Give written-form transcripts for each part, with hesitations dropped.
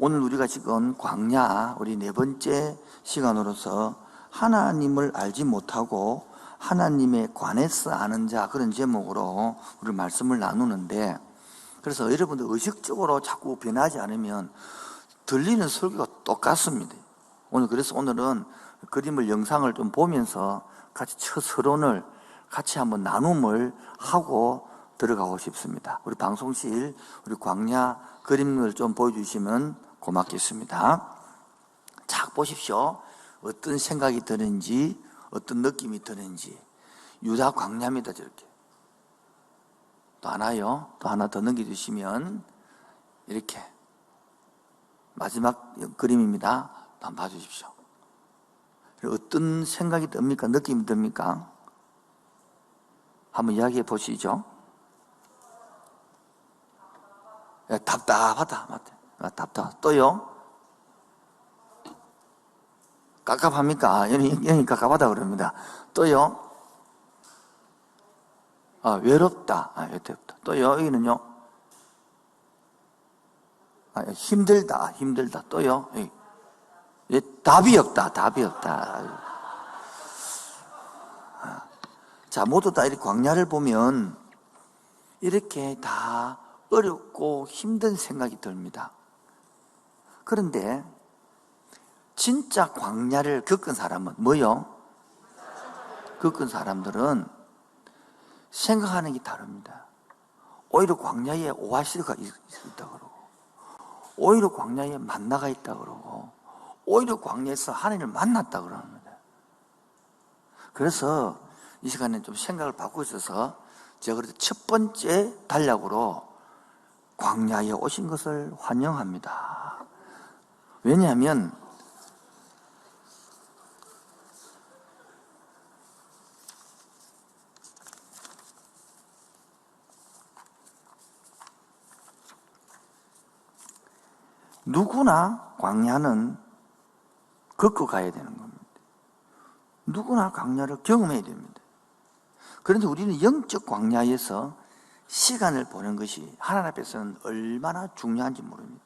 오늘 우리가 지금 광야 우리 네 번째 시간으로서 하나님을 알지 못하고 하나님에 관해서 아는 자, 그런 제목으로 우리 말씀을 나누는데, 그래서 여러분들 의식적으로 자꾸 변하지 않으면 들리는 설교가 똑같습니다. 그래서 오늘은 그림을, 영상을 좀 보면서 같이 첫 서론을 같이 한번 나눔을 하고 들어가고 싶습니다. 우리 방송실 우리 광야 그림을 좀 보여주시면 고맙겠습니다. 자, 보십시오. 어떤 생각이 드는지, 어떤 느낌이 드는지. 유다 광야입니다. 저렇게 또 하나요. 또 하나 더 넘겨주시면 이렇게 마지막 그림입니다. 또 한번 봐주십시오. 어떤 생각이 듭니까? 느낌이 듭니까? 한번 이야기해 보시죠. 답답하다. 답답하다. 또요? 깝깝합니까? 여기 깝깝하다 그럽니다. 또요? 외롭다. 외롭다. 또요? 여기는요? 힘들다. 또요? 답이 없다. 자, 모두 다 이렇게 광야를 보면 이렇게 다 어렵고 힘든 생각이 듭니다. 그런데 진짜 광야를 겪은 사람은 뭐요? 겪은 사람들은 생각하는 게 다릅니다. 오히려 광야에 오아시스가 있다 그러고, 오히려 광야에 만나가 있다 그러고, 오히려 광야에서 하나님을 만났다 그럽니다. 그래서 이 시간에 좀 생각을 바꾸고 있어서 제가 그래서 첫 번째 단락으로 광야에 오신 것을 환영합니다. 왜냐하면 누구나 광야는 겪고 가야 되는 겁니다. 누구나 광야를 경험해야 됩니다. 그런데 우리는 영적 광야에서 시간을 보낸 것이 하나님 앞에서는 얼마나 중요한지 모릅니다.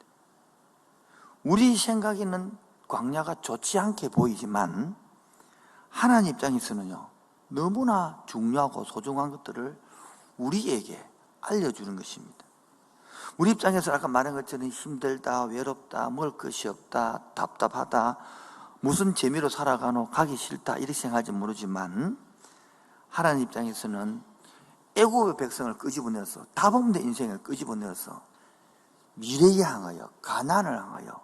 우리 생각에는 광야가 좋지 않게 보이지만 하나님 입장에서는요, 너무나 중요하고 소중한 것들을 우리에게 알려주는 것입니다. 우리 입장에서 아까 말한 것처럼 힘들다, 외롭다, 먹을 것이 없다, 답답하다, 무슨 재미로 살아가노, 가기 싫다 이렇게 생각할지 모르지만 하나님 입장에서는 애국의 백성을 끄집어내서, 답 없는 인생을 끄집어내서 미래에 향하여, 가난을 향하여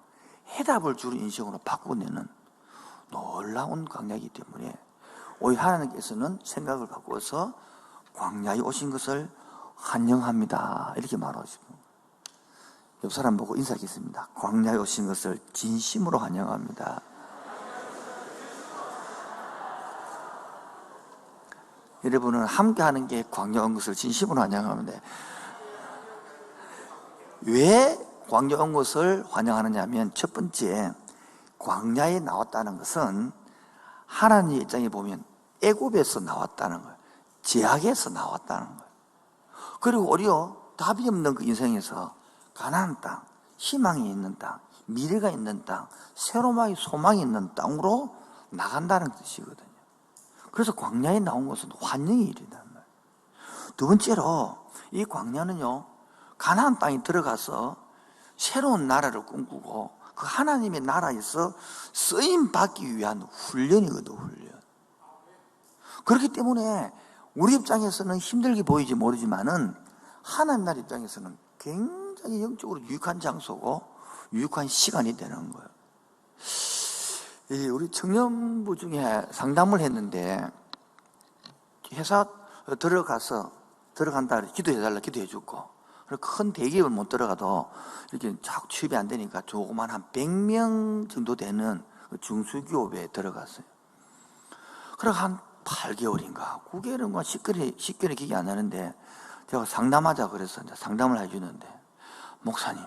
해답을 주는 인생으로 바꾸내는 놀라운 광야이기 때문에 오히려 하나님께서는 생각을 바꾸어서 광야에 오신 것을 환영합니다 이렇게 말하고 싶습니다. 옆 사람 보고 인사하겠습니다. 광야에 오신 것을 진심으로 환영합니다. 여러분은 함께하는 게 광야 온 것을 진심으로 환영합니다. 왜 광야 온 것을 환영하느냐 하면, 첫 번째, 광야에 나왔다는 것은 하나님의 입장에 보면 애굽에서 나왔다는 거예요. 제약에서 나왔다는 거예요. 그리고 오히려 답이 없는 그 인생에서 가나안 땅, 희망이 있는 땅, 미래가 있는 땅, 새로운 소망이 있는 땅으로 나간다는 뜻이거든요. 그래서 광야에 나온 것은 환영의 일이란 말이에요. 두 번째로 이 광야는요, 가나안 땅에 들어가서 새로운 나라를 꿈꾸고 그 하나님의 나라에서 쓰임 받기 위한 훈련이거든요. 훈련. 그렇기 때문에 우리 입장에서는 힘들게 보이지 모르지만은 하나님 나라 입장에서는 굉장히 영적으로 유익한 장소고 유익한 시간이 되는 거예요. 우리 청년부 중에 상담을 했는데, 회사 들어간다 기도해달라 기도해주고, 큰 대기업을 못 들어가도 이렇게 자꾸 취업이 안 되니까 조그만 한 100명 정도 되는 중소기업에 들어갔어요. 그래서 한 8개월인가 9개월인가 10개월이 기억이 안 나는데, 제가 상담하자 그래서 이제 상담을 해주는데, 목사님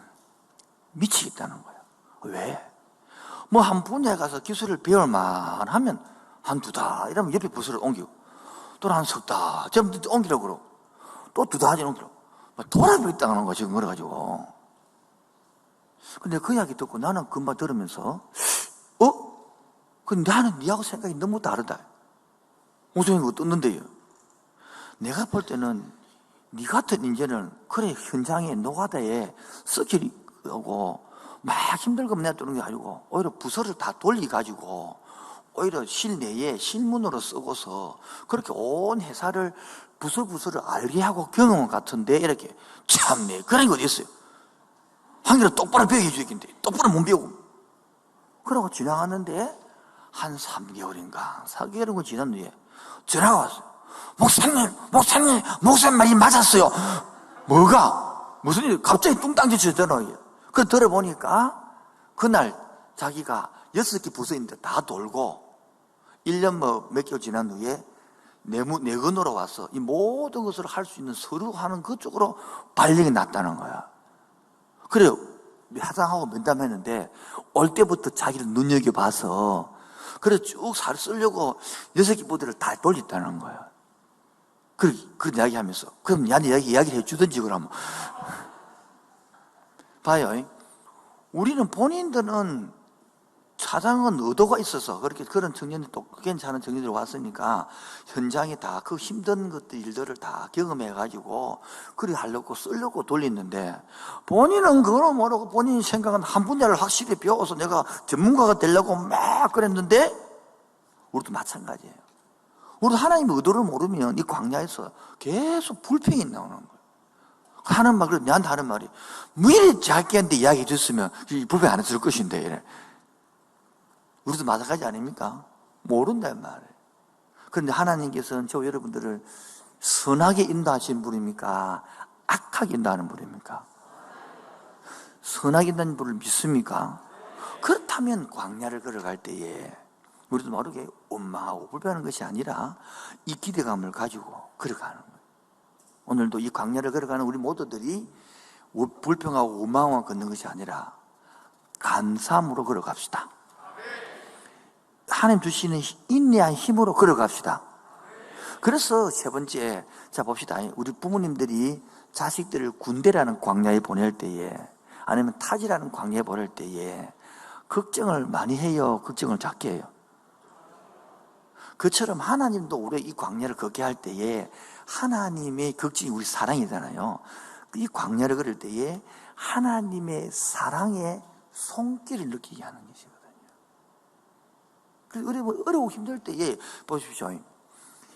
미치겠다는 거예요. 왜? 뭐 한 분야에 가서 기술을 배울만 하면 한두 달 이러면 옆에 부서를 옮기고, 또 한 석 달 전부 옮기려고 그러고, 또 두 달 옮기려고 돌아버렸다는 거 지금. 그래가지고 근데 그 이야기 듣고 나는 그 말 들으면서 근데 나는 니하고 생각이 너무 다르다. 오종이가 떴는데요. 내가 볼 때는 니 같은 인재는 그래 현장에 노가다에 스킬이고 막 힘들고 내두는 게 아니고 오히려 부서를 다 돌려가지고 오히려 실내에 실문으로 쓰고서 그렇게 온 회사를 부서를 알게 하고 경험을 같은데 이렇게 참네 그런 게 어디 있어요. 한결 똑바로 배워야 주겠는데 똑바로 못 배우고 그러고 지나갔는데 한 3개월인가 4개월인가 지난 뒤에 전화가 왔어요. 목사님 말이 맞았어요. 뭐가? 무슨 일? 갑자기 뚱땅지 전화예요. 그걸 들어보니까 그날 자기가 6개 부서 있는데 다 돌고 1년 몇 개월 지난 후에 내근으로 와서 이 모든 것을 할 수 있는 서류 하는 그쪽으로 발령이 났다는 거야. 그래요. 화장하고 면담했는데 올 때부터 자기를 눈여겨봐서 그래 쭉 쓰려고 6개 부대를 다 돌렸다는 거야. 그런 이야기 하면서 그럼 나한테 이야기를 해주든지 그러면 봐요. 우리는 본인들은 사장은 의도가 있어서 그렇게 그런 청년들 또 괜찮은 청년들이 왔으니까 현장에 다 그 힘든 것들 일들을 다 경험해가지고 그리 하려고 쓰려고 돌렸는데 본인은 그걸 모르고 본인 생각은 한 분야를 확실히 배워서 내가 전문가가 되려고 막 그랬는데 우리도 마찬가지예요. 우리도 하나님의 의도를 모르면 이 광야에서 계속 불평이 나오는 거예요. 하는 말, 내한테 하는 말이 미리 자기한테 이야기해 줬으면 불평 안 했을 것인데 이래. 우리도 마찬가지 아닙니까? 모른단 말이에요. 그런데 하나님께서는 저 여러분들을 선하게 인도하시는 분입니까? 악하게 인도하는 분입니까? 선하게 인도하는 분을 믿습니까? 그렇다면 광야를 걸어갈 때에 우리도 모르게 원망하고 불평하는 것이 아니라 이 기대감을 가지고 걸어가는 거예요. 오늘도 이 광야를 걸어가는 우리 모두들이 불평하고 원망하고 걷는 것이 아니라 감사함으로 걸어갑시다. 하나님 주시는 인내한 힘으로 걸어갑시다. 그래서 세 번째, 자 봅시다. 우리 부모님들이 자식들을 군대라는 광야에 보낼 때에 아니면 타지라는 광야에 보낼 때에 걱정을 많이 해요? 걱정을 작게 해요? 그처럼 하나님도 우리 이 광야를 걷게 할 때에 하나님의 걱정이 우리 사랑이잖아요. 이 광야를 걸을 때에 하나님의 사랑의 손길을 느끼게 하는 것이거든요. 어려우고 힘들 때에 보십시오.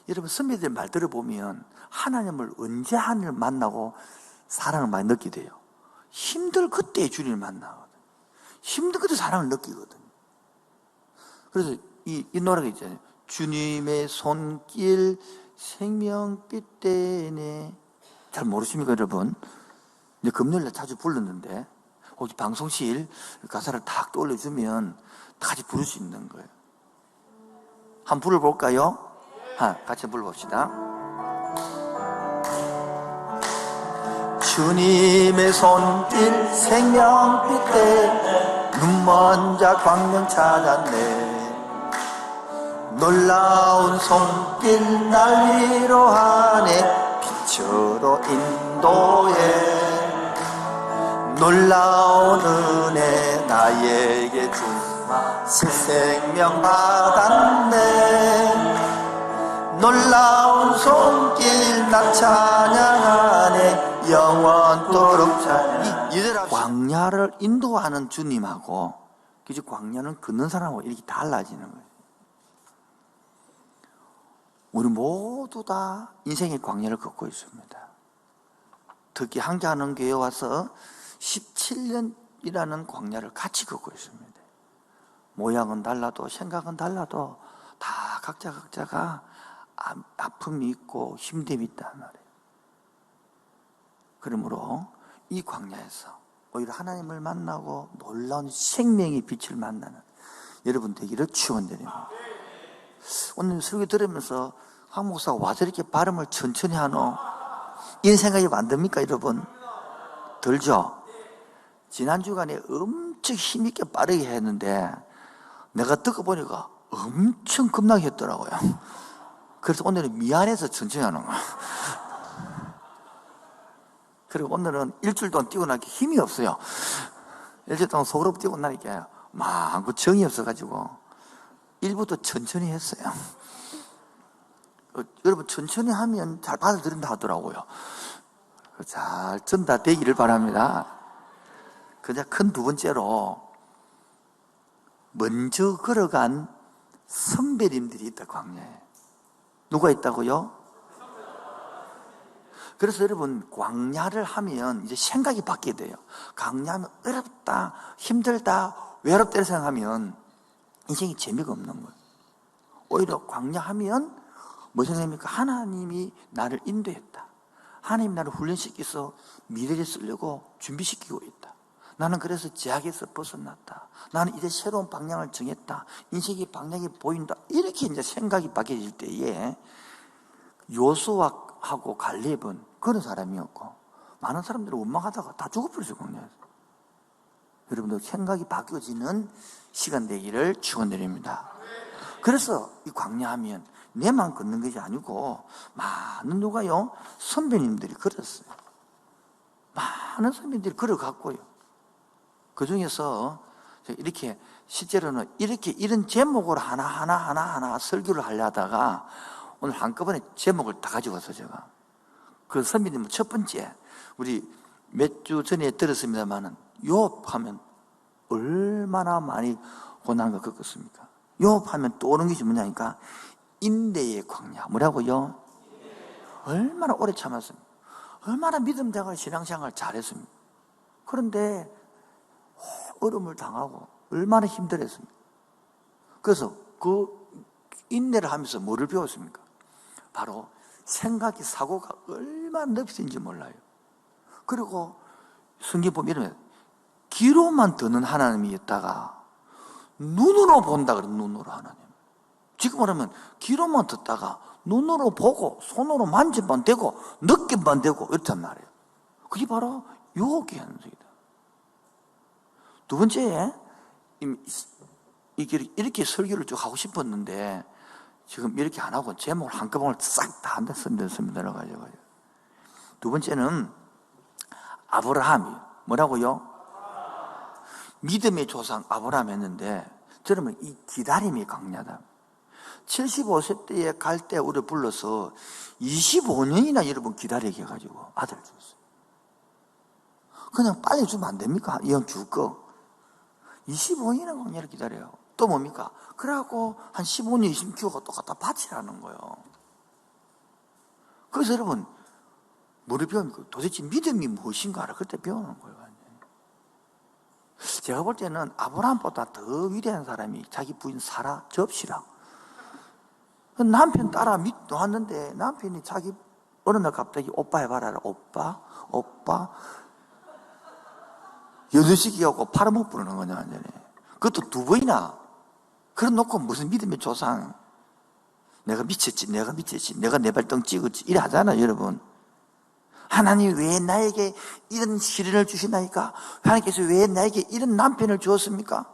여러분 선배들 말 들어보면 하나님을 언제 하나님을 만나고 사랑을 많이 느끼게 돼요. 힘들 그때 주님을 만나거든요. 힘든 그때 사랑을 느끼거든요. 그래서 이 노래가 있잖아요. 주님의 손길 생명빛 때네. 잘 모르십니까 여러분? 이제 금요일날 자주 불렀는데 혹시 방송실 가사를 딱 떠올려주면 같이 부를 수 있는 거예요. 한번 불러볼까요? 같이 불러봅시다. 주님의 손길 생명빛 때 눈먼 자 광명 찾았네. 놀라운 손길 날 위로하네. 빛으로 인도해. 놀라운 은혜 나에게 준 새 생명 받았네. 놀라운 손길 나 찬양하네. 영원토록 찬양. 광야를 인도하는 주님하고 그래서 광야는 걷는 사람하고 이렇게 달라지는 거예요. 우리 모두 다 인생의 광야를 걷고 있습니다. 특히 항자하는 교회에 와서 17년이라는 광야를 같이 걷고 있습니다. 모양은 달라도 생각은 달라도 다 각자가 아픔이 있고 힘듦이 있단 말이에요. 그러므로 이 광야에서 오히려 하나님을 만나고 놀라운 생명의 빛을 만나는 여러분 되기를 축원드립니다. 오늘 설교 들으면서 한 목사가 와 저렇게 발음을 천천히 하노? 이런 생각이 안 듭니까 여러분? 들죠? 지난 주간에 엄청 힘있게 빠르게 했는데 내가 듣고 보니까 엄청 겁나게 했더라고요. 그래서 오늘은 미안해서 천천히 하는 거야. 그리고 오늘은 일주일 동안 뛰어나기 힘이 없어요. 일주일 동안 속으로 뛰고 나니까 막 정이 없어가지고 일부터 천천히 했어요. 여러분 천천히 하면 잘 받아들인다 하더라고요. 잘 전달되기를 바랍니다. 그냥 큰 두 번째로 먼저 걸어간 선배님들이 있다, 광야에. 누가 있다고요? 그래서 여러분 광야를 하면 이제 생각이 바뀌게 돼요. 광야하면 어렵다, 힘들다, 외롭다 생각하면 인생이 재미가 없는 거예요. 오히려 광야하면 뭐 생각합니까? 하나님이 나를 인도했다. 하나님이 나를 훈련시켜서 미래를 쓰려고 준비시키고 있다. 나는 그래서 제약에서 벗어났다. 나는 이제 새로운 방향을 정했다. 인생의 방향이 보인다. 이렇게 이제 생각이 바뀌어질 때에 요수아하고 갈렙은 그런 사람이었고 많은 사람들이 원망하다가 다 죽어버렸어요, 광야에서. 여러분들 생각이 바뀌어지는 시간 되기를 축원드립니다. 그래서 이 광야하면 내만 걷는 것이 아니고 많은 누가요? 선배님들이 걸었어요. 많은 선배님들이 걸어갔고요. 그 중에서 이렇게 실제로는 이런 제목으로 하나 설교를 하려다가 오늘 한꺼번에 제목을 다 가지고 왔어요, 제가. 그 선배님은 첫 번째, 우리 몇 주 전에 들었습니다만은 요업하면 얼마나 많이 고난을 겪었습니까? 요업하면 또 오는 것이 뭐냐니까 인내의 광야. 뭐라고요? 얼마나 오래 참았습니까? 얼마나 믿음생활, 신앙생활 잘했습니까? 그런데 어려움을 당하고 얼마나 힘들었습니까? 그래서 그 인내를 하면서 뭐를 배웠습니까? 바로 생각이, 사고가 얼마나 넓은지 몰라요. 그리고 성경 보면 이러면 귀로만 듣는 하나님이었다가 눈으로 본다 그래요. 눈으로 하나님. 지금 말하면 귀로만 듣다가 눈으로 보고 손으로 만지면 되고 느끼면 되고 이렇단 말이에요. 그게 바로 유혹의 현상이다. 두 번째, 이렇게 설교를 쭉 하고 싶었는데 지금 이렇게 안 하고 제목을 한꺼번에 싹 다 한다 내려가지고. 두 번째는 아브라함이 뭐라고요? 믿음의 조상 아브라함 했는데 저러면 이 기다림이 강렬하다. 75세 때에 갈 때 우리 불러서 25년이나 여러분 기다리게 해가지고 아들 줬어요. 그냥 빨리 주면 안 됩니까? 이 형 줄 거. 25년이나 강렬을 기다려요. 또 뭡니까? 그래갖고 한 15년, 20년 키우고 또 갖다 바치라는 거예요. 그래서 여러분 뭐를 배웁니까? 도대체 믿음이 무엇인가를 그때 배우는 거예요. 제가 볼 때는 아브라함보다 더 위대한 사람이 자기 부인 사라, 접시라. 남편 따라 놓았는데 남편이 자기 어느 날 갑자기 오빠 해봐라. 오빠 8시기하고 팔아먹 부르는 거냐 완전히. 그것도 두 번이나. 그래 놓고 무슨 믿음의 조상. 내가 미쳤지 내가 내 발등 찍었지 이래 하잖아 여러분. 하나님 왜 나에게 이런 시련을 주시나이까? 하나님께서 왜 나에게 이런 남편을 주었습니까?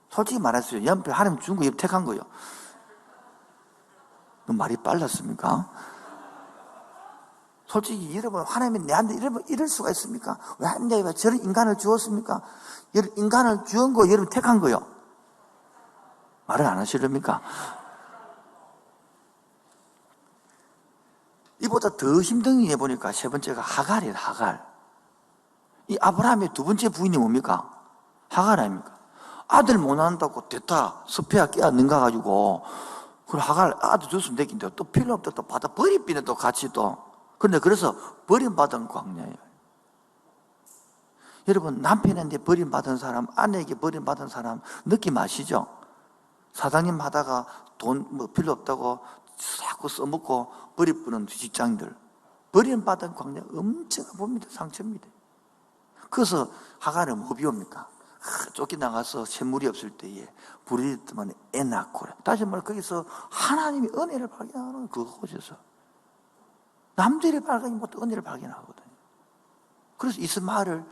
솔직히 말했어요. 남편 하나님 준 거 택한 거예요. 너무 말이 빨랐습니까? 솔직히 여러분 하나님이 내한테 이럴 수가 있습니까? 왜 하나님이 왜 저런 인간을 주었습니까? 인간을 주은 거 여러분 택한 거예요. 말을 안 하시렵니까? 이보다 더 힘든 게 보니까 세 번째가 하갈이에요. 하갈. 이 아브라함의 두 번째 부인이 뭡니까? 하갈 아닙니까? 아들 못 낳는다고 됐다 섭해야 깨어는가 가지고 그럼 하갈 아들 줬으면 되겠는데 또 필요 없다 또 받아 버리비네 또 같이 또. 그런데 그래서 버림받은 광야예요. 여러분 남편한테 버림받은 사람, 아내에게 버림받은 사람 느낌 아시죠? 사장님 하다가 돈 뭐 필요 없다고 자꾸 써먹고 버림받는 직장들. 버림받은 광야 엄청 봅니다. 상처입니다. 그래서 하갈은 뭐 비옵니까? 쫓겨나가서 샘물이 없을 때에 불이 뜨면 애 낳고. 다시 말해 거기서 하나님이 은혜를 발견하는 그곳에서 남들이 발견하지 못한 은혜를 발견하거든요. 그래서 이스마엘을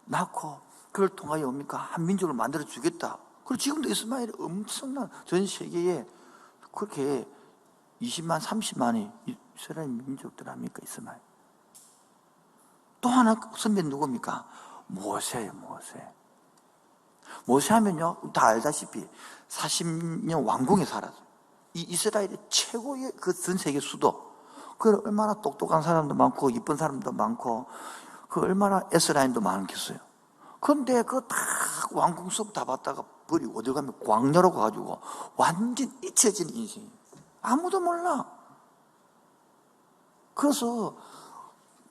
낳고 그걸 통하여 뭡니까? 한 민족을 만들어 주겠다. 그리고 지금도 이스마엘이 엄청난 전 세계에 그렇게 20만, 30만이 이스라엘 민족들 아닙니까? 이스마엘. 또 하나 선배는 누굽니까? 모세예요, 모세. 모세 하면요, 다 알다시피 40년 왕궁에 살았어요. 이 이스라엘의 최고의 그 전 세계 수도. 그 얼마나 똑똑한 사람도 많고, 이쁜 사람도 많고, 그 얼마나 S라인도 많겠어요. 그런데 그 다 왕궁 수업 다 받다가 버리고 어디 가면 광야로 가가지고 완전 잊혀진 인생이에요. 아무도 몰라. 그래서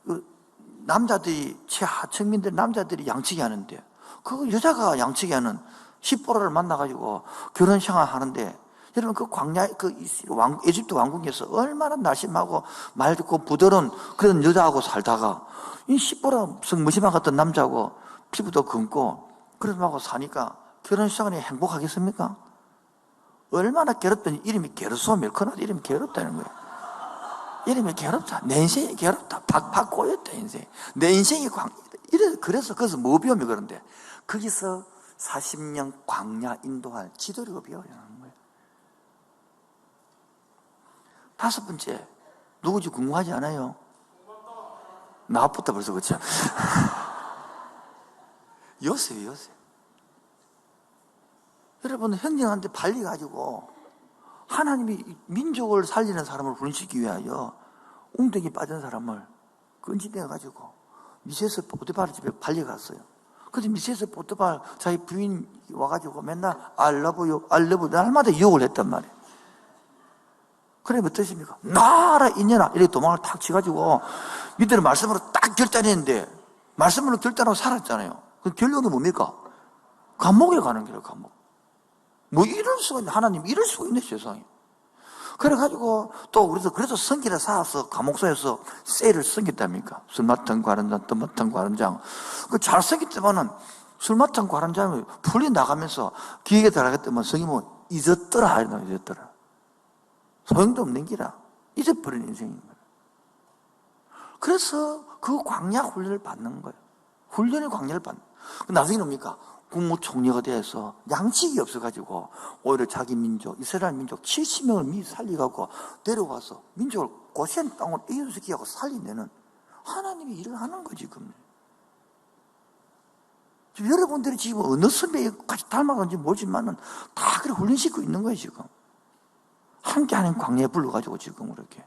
그 남자들이, 최하층민들 남자들이 양치기 하는데, 그 여자가 양치기 하는 십보라를 만나가지고 결혼 생활 하는데, 여러분 그 광야, 에집트 왕궁에서 얼마나 날씬하고 맑고 부드러운 그런 여자하고 살다가 이 십보라 무심한 같은 남자하고 피부도 검고 그런 하고 사니까 결혼 생활이 행복하겠습니까? 얼마나 괴롭더니 이름이 게르솜이에요. 그날 이름이 괴롭다는 거예요. 이름이 괴롭다. 내 인생이 괴롭다. 팍팍 꼬였다, 인생. 내 인생이 그래서 거기서 뭐 배우면 그런데, 거기서 40년 광야 인도할 지도력을 배워야 하는 거예요. 다섯 번째, 누구지 궁금하지 않아요? 나부터 벌써 그렇죠. 요셉이에요, 요셉. 여러분, 형제한테 발려가지고 하나님이 민족을 살리는 사람을 훈련시키기 위하여 웅덩이 빠진 사람을 끈질겨가지고 미세스 보드발 집에 발려갔어요. 그래서 미세스 보드발 자기 부인 와가지고 맨날 I love you, I love you 날마다 유혹을 했단 말이에요. 그러면 어떠십니까? 나라 이년아 이렇게 도망을 탁 치가지고 밑에는 말씀으로 딱 결단했는데, 말씀으로 결단하고 살았잖아요. 그 결론은 뭡니까? 감옥에 가는 길이에요. 감옥. 뭐 이럴 수가 있네. 하나님 이럴 수가 있네, 세상에. 그래가지고 또 그래서 성길에 쌓아서 감옥소에서 셀을 섬겼답니까? 술 맡은 관원장, 떡 맡은 관원장. 그 잘 섬겼지만은 술 맡은 관원장이 풀리 나가면서 기획에 들어가겠다면 성이면 잊었더라, 잊었더라. 소용도 없는 기라. 잊어버린 인생입니다. 그래서 그 광야 훈련을 받는 거예요. 훈련의 광야를 받는 거예요. 나중에 뭡니까? 국무총리가 돼서 양식이 없어가지고 오히려 자기 민족, 이스라엘 민족 70명을 미리 살리고 데려와서 민족을 고센 땅으로 이웃시키고 살리면은 하나님이 일을 하는 거지, 지금. 여러분들이 지금 어느 선배에 같이 닮아간지 모르지만은 다 그렇게 훈련시키고 있는 거예요, 지금. 함께하는 광야에 불러가지고 지금 그렇게.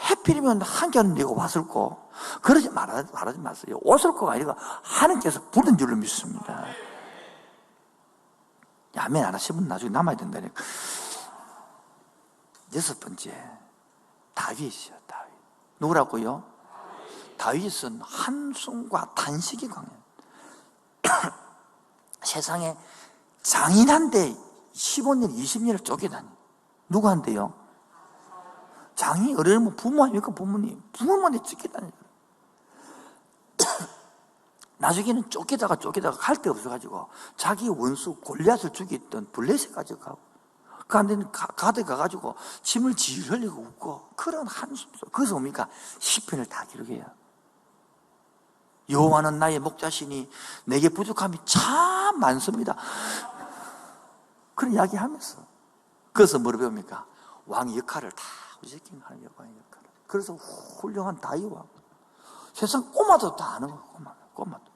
해필이면 함께하는 데가 왔을 거. 그러지 말하지 마세요. 왔을 거가 아니라 하나님께서 부른 줄로 믿습니다. 아멘 안 하시면 나중에 남아야 된다니까. 여섯 번째, 다윗이요, 다윗. 누구라고요? 다윗은 한숨과 단식이 강해요. 세상에 장인한데 15년, 20년을 쫓겨다니. 누구한테요? 장이 어려우면 부모 아닙니까? 부모님. 부모님한테 쫓겨다니. 나중에는 쫓기다가 갈 데 없어가지고 자기 원수 골리앗을 죽였던 블레셋 가져가고 그 안에는 가드 가가지고 침을 질 흘리고 웃고 그런 한숨 속. 그래서 뭡니까? 시편을 다 기록해요. 여호와는 나의 목자시니 내게 부족함이 참 많습니다. 그런 이야기 하면서. 그래서 뭐를 배웁니까? 왕의 역할을 다 우리새끼는 하는 왕의 역할을. 그래서 훌륭한 다윗왕. 세상 꼬마도 다 아는 거예요, 꼬마도.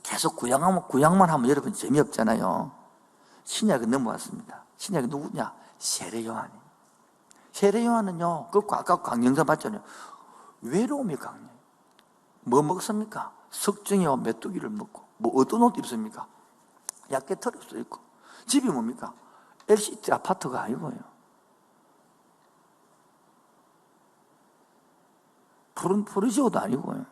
계속 구약만 하면 여러분 재미없잖아요. 신약은 넘어왔습니다. 신약이 누구냐? 세례 요한이. 세례 요한은요, 아까 강령사 봤잖아요. 외로움이 강해요. 뭐 먹습니까? 석정이와 메뚜기를 먹고, 뭐 어떤 옷 입습니까? 얇게 털을 입고. 집이 뭡니까? LCT 아파트가 아니고요. 푸른 포르지오도 아니고요.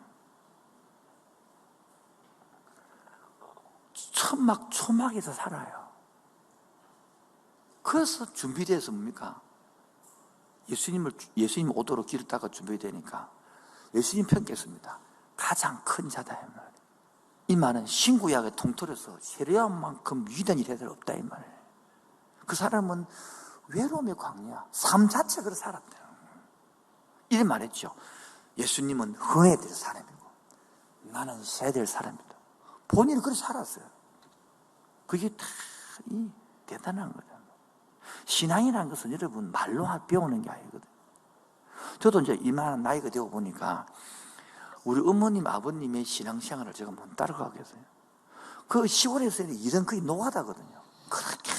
천막 초막에서 살아요. 그래서 준비돼서 뭡니까? 예수님 오도록 길을 닦아 준비되니까 예수님 편겠습니다. 가장 큰 자다, 이 말. 이 말은 신구약의 통틀어서 세례요한만큼 위대한 일이 없다, 이 말. 그 사람은 외로움의 광야, 삶 자체가 그렇게 살았다. 이런 말했죠. 예수님은 흥해야 될 사람이고 나는 새야 될 사람이다. 본인은 그렇게 살았어요. 그게 다 대단한 거죠. 신앙이라는 것은 여러분 말로 배우는 게 아니거든요. 저도 이제 이만한 나이가 되고 보니까 우리 어머님, 아버님의 신앙생활을 제가 못 따라가겠어요. 그 시골에서 일은 거의 노가다거든요. 그렇게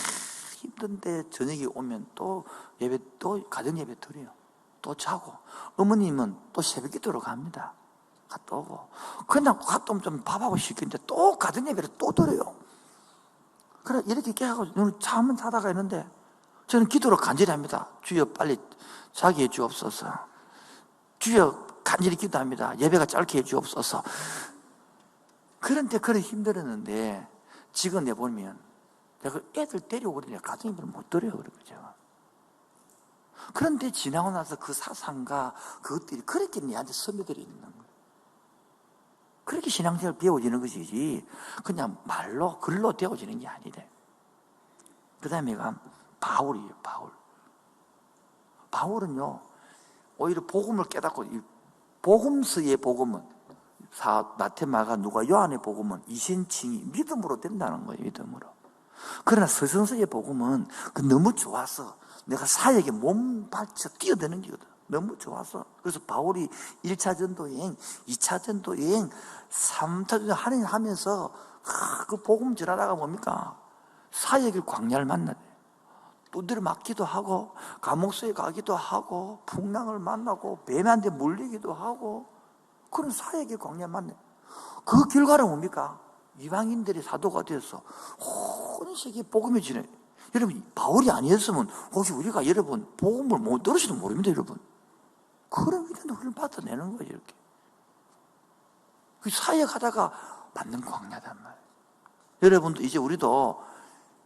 힘든데 저녁에 오면 또 예배, 또 가정 예배 드려요. 또 자고. 어머님은 또 새벽 기도로 갑니다. 갔다 오고. 그냥 갔다 오면 좀 밥하고 시키는데 또 가정 예배를 또 드려요. 그래, 이렇게 깨가지고 잠은 자다가 있는데 저는 기도로 간절히 합니다. 주여 빨리 자게 해주옵소서. 주여 간절히 기도합니다. 예배가 짧게 해주옵소서. 그런데 그래 힘들었는데 지금 내보면 내가 애들 데려오거든요. 가정예배를 못 드려요. 그리고 제가. 그런데 지나고 나서 그 사상과 그것들이 그렇게 내한테 스며들어 있는 거예요. 그렇게 신앙생활 배워지는 것이지 그냥 말로 글로 되어지는 게 아니래. 그 다음에가 바울이에요. 바울은요 오히려 복음을 깨닫고 복음서의 복음은 마태마가 누가 요한의 복음은 이신칭이 믿음으로 된다는 거예요. 믿음으로. 그러나 서신서의 복음은 너무 좋아서 내가 사역에 몸 바쳐 뛰어드는 거거든. 너무 좋아서. 그래서 바울이 1차 전도 여행, 2차 전도 여행, 3차 전도 하는 하면서 그 복음 전하다가 뭡니까? 사역의 광야를 만나네. 두드려 맞기도 하고 감옥소에 가기도 하고 풍랑을 만나고 뱀한테 물리기도 하고 그런 사역의 광야 만나네. 그 결과는 뭡니까? 이방인들이 사도가 되어서 온 세계에 복음이 지네. 여러분 바울이 아니었으면 혹시 우리가 여러분 복음을 못 들을지도 모릅니다. 여러분 그런 위대한 받아내는 거예요. 이렇게 그 사역하다가 받는 광야단 말이에요. 여러분도 이제 우리도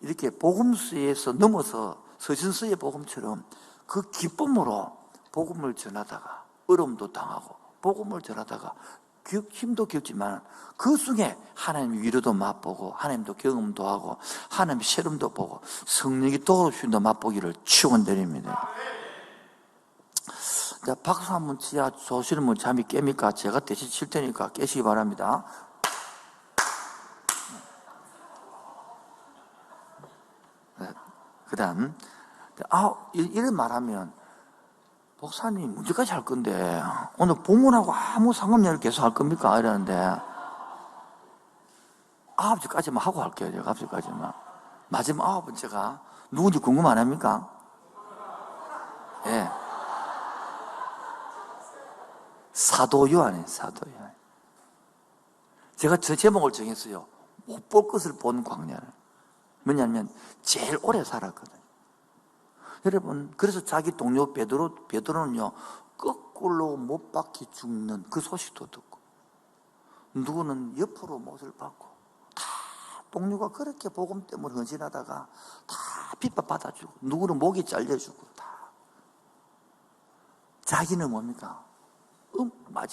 이렇게 복음서에서 넘어서 서신서의 복음처럼 그 기쁨으로 복음을 전하다가 어려움도 당하고 복음을 전하다가 힘도 겪지만 그 속에 하나님의 위로도 맛보고 하나님도 경험도 하고 하나님의 세름도 보고 성령이 도우심도 맛보기를 축원드립니다. 자, 박수 한번 치야 조시는 분 잠이 깹니까? 제가 대신 칠 테니까 깨시기 바랍니다. 그 다음 이런 말하면 목사님 문제까지 할 건데 오늘 본문하고 아무 상관없는 일을 계속 할 겁니까? 이러는데 9시까지만 하고 할게요. 제가 9시까지만. 마지막 9번째가 누군지 궁금 안 합니까? 예. 네. 사도 요한이에요. 사도 요한. 제가 저 제목을 정했어요. 못 볼 것을 본 광야를. 뭐냐면 제일 오래 살았거든요. 여러분 그래서 자기 동료 베드로는요 거꾸로 못 박혀 죽는 그 소식도 듣고 누구는 옆으로 못을 받고 다 동료가 그렇게 복음 때문에 헌신하다가 다 핍박받아주고 누구는 목이 잘려주고 다 자기는 뭡니까?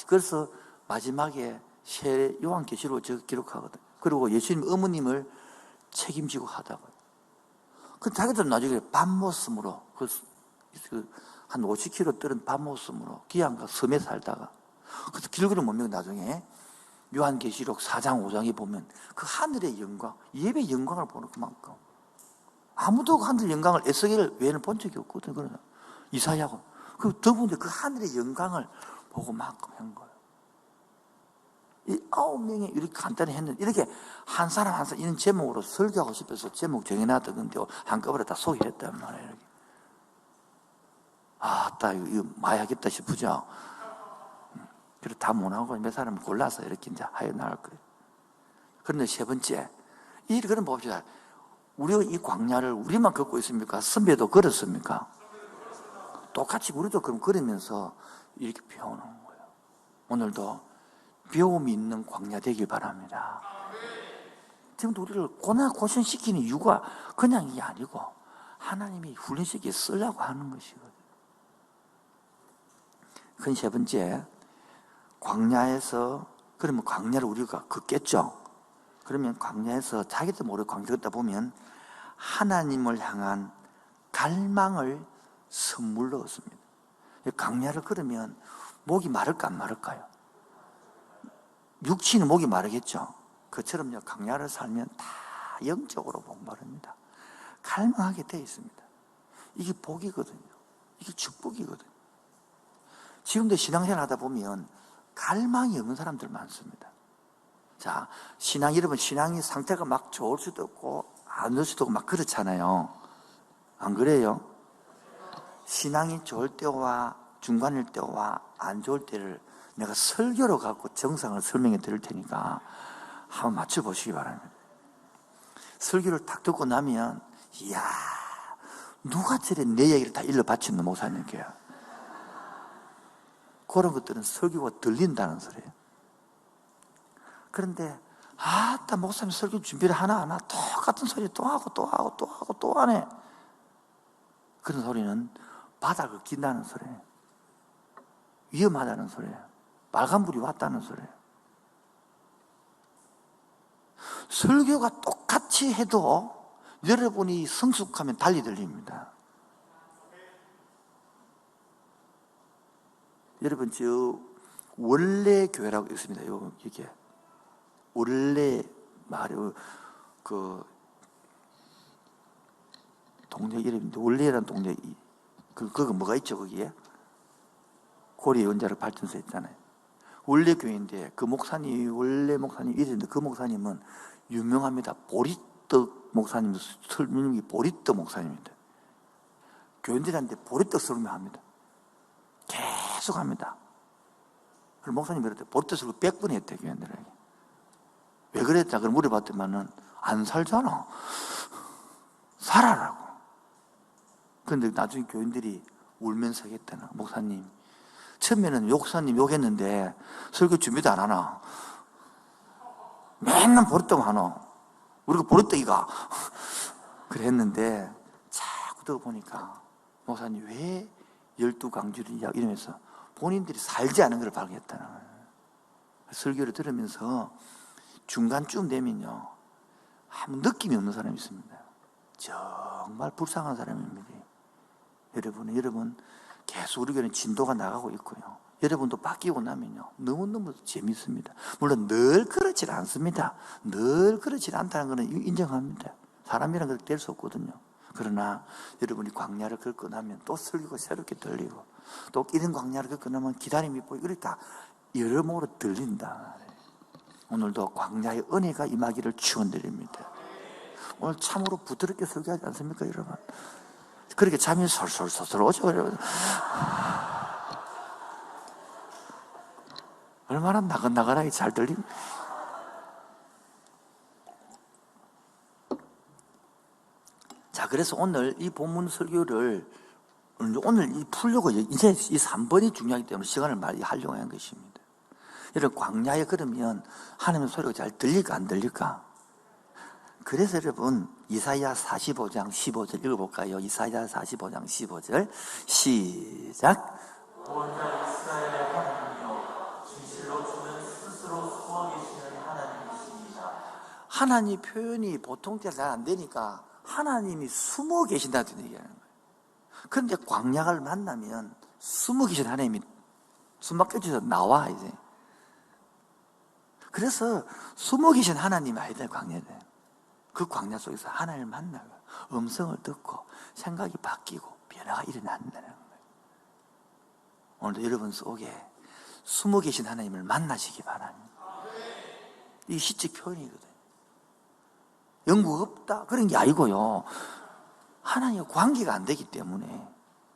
그래서 마지막에 새 요한계시록을 기록하거든요. 그리고 예수님 어머님을 책임지고 하다가 그 자기도 나중에 밤모습으로 한 50km 떨은 밤모습으로 기양가 섬에 살다가 그래서 길거리 뭡니까? 나중에 요한계시록 4장 5장에 보면 그 하늘의 영광, 예배의 영광을 보는 그만큼 아무도 그 하늘 영광을 에스겔 외에는 본 적이 없거든요. 그러나 이사야고 그 더군다나 그 하늘의 영광을 보고 만큼 한 거예요. 이 9명이 이렇게 간단히 했는데 이렇게 한 사람 한 사람 이런 제목으로 설교하고 싶어서 제목 정해놨던 건데 한꺼번에 다 소개했단 말이에요. 이렇게. 이거 마야겠다 싶으죠. 그래서 다 못하고 몇 사람 골라서 이렇게 이제 하여 나갈 거예요. 그런데 세 번째, 그럼 봅시다. 우리가 이 광야를 우리만 걷고 있습니까? 선배도 걸었습니까? 똑같이 우리도 그럼 걸으면서 이렇게 배우는 거예요. 오늘도 배움이 있는 광야 되길 바랍니다. 지금도 우리를 고생시키는 이유가 그냥 이게 아니고 하나님이 훈련시키게 쓰려고 하는 것이거든요. 그건 세 번째, 광야에서 그러면 광야를 우리가 걷겠죠. 그러면 광야에서 자기도 모르게 광야 걷다 보면 하나님을 향한 갈망을 선물로 얻습니다. 광야를 걸으면 목이 마를까 안 마를까요? 육신은 목이 마르겠죠. 그처럼요 광야를 살면 다 영적으로 목마릅니다. 갈망하게 되어 있습니다. 이게 복이거든요. 이게 축복이거든요. 지금도 신앙생활 하다 보면 갈망이 없는 사람들 많습니다. 자, 여러분, 신앙이 상태가 막 좋을 수도 있고, 안 좋을 수도 있고, 막 그렇잖아요. 안 그래요? 신앙이 좋을 때와 중간일 때와 안 좋을 때를 내가 설교로 갖고 정상을 설명해 드릴 테니까 한번 맞춰보시기 바랍니다. 설교를 딱 듣고 나면, 이야, 누가 저래 내 얘기를 다 일러 바쳤노, 목사님께. 그런 것들은 설교가 들린다는 소리예요. 그런데 아따 목사님 설교 준비를 하나 똑같은 소리 또 하고 또 하네. 그런 소리는 바닥을 긴다는 소리예요. 위험하다는 소리예요. 빨간불이 왔다는 소리예요. 설교가 똑같이 해도 여러분이 성숙하면 달리 들립니다. 여러분, 저 원래 교회라고 있습니다. 이게 원래 말이 그 동네 이름인데, 원래라는 동네 그거 뭐가 있죠? 거기에 고려 원자력 발전소 있잖아요. 원래 교회인데 그 목사님, 원래 목사님 이랬는데 그 목사님은 유명합니다. 보리떡 목사님, 설명이 보리떡 목사님입니다. 교인들한테 보리떡 설명합니다. 계속 합니다. 그래서 목사님이 그랬대. 보리떡 설교 100번 했대, 교인들에게. 왜 그랬냐? 그걸 물어봤더니만은 안 살잖아. 살아라고. 그런데 나중에 교인들이 울면서 하겠다나. 목사님, 처음에는 목사님 욕했는데 설교 준비도 안 하나. 맨날 보리떡 하나. 우리가 보리떡이가. 그래 했는데 자꾸 들어보니까 목사님 왜 12강주리냐 이러면서 본인들이 살지 않은 걸 발견했다는 거예요. 설교를 들으면서 중간쯤 되면요, 아무 느낌이 없는 사람이 있습니다. 정말 불쌍한 사람입니다. 여러분 계속 우리 교회는 진도가 나가고 있고요. 여러분도 바뀌고 나면요, 너무너무 재밌습니다. 물론 늘 그렇지 않습니다. 늘 그렇지 않다는 것은 인정합니다. 사람이란 건 될 수 없거든요. 그러나 여러분이 광야를 걷고 나면 또 설교가 새롭게 들리고, 또 이런 광야를 걷고 나면 기다림이 보이고, 이렇게 다 여러모로 들린다. 오늘도 광야의 은혜가 임하기를 축원드립니다. 오늘 참으로 부드럽게 설교하지 않습니까, 여러분? 그렇게 잠이 솔솔 오죠, 여러분. 얼마나 나긋나긋하게 잘 들립니까? 자, 그래서 오늘 이 본문 설교를 오늘 풀려고, 이제 이 3번이 중요하기 때문에 시간을 많이 하려고 한 것입니다. 여러분, 광야에 걸으면 하나님의 소리가 잘 들릴까 안 들릴까? 그래서 여러분, 이사야 45장 15절 읽어볼까요? 이사야 45장 15절 시작. 온 이스라엘의 하나님이여, 진실로 주는 스스로 숨어 계시는 하나님이십니다. 하나님 표현이 보통 때는 잘 안 되니까 하나님이 숨어 계신다는 얘기하는 거예요. 그런데 광야를 만나면 숨어 계신 하나님이 숨막혀져서 나와, 이제. 그래서 숨어 계신 하나님이 아니다, 광야는. 그 광야 속에서 하나님을 만나고 음성을 듣고 생각이 바뀌고 변화가 일어난다는 거예요. 오늘도 여러분 속에 숨어 계신 하나님을 만나시기 바랍니다. 이게 시적 표현이거든요. 영국 없다 그런 게 아니고요, 하나님과 관계가 안 되기 때문에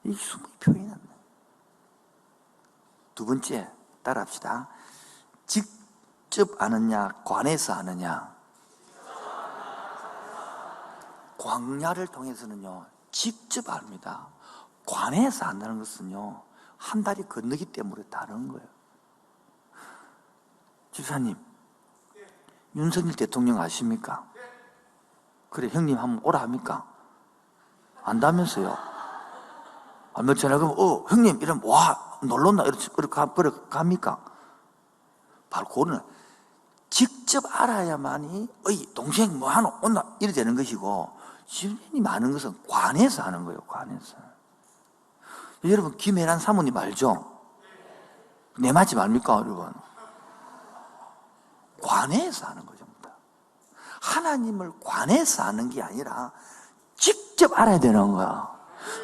이 숨은 표현이 안 나요. 두 번째, 따라합시다. 직접 아느냐, 관해서 아느냐. 광야를 통해서는요, 직접 압니다. 관해서 안다는 것은요, 한 달이 건너기 때문에 다른 거예요. 집사님, 윤석열 대통령 아십니까? 그래, 형님 한번 오라 합니까? 안다면서요? 얼마 전에 그러면, 형님, 이러면, 와, 놀렀나? 이렇게 갑니까? 바로 그거는 직접 알아야만이, 동생 뭐 하노? 온나? 이래 되는 것이고, 주님이 많은 것은 관해서 하는 거예요, 관해서. 여러분, 김혜란 사모님 알죠? 내 맞지 말입니까, 여러분? 관해서 하는 거죠. 하나님을 관해서 아는 게 아니라 직접 알아야 되는 거야.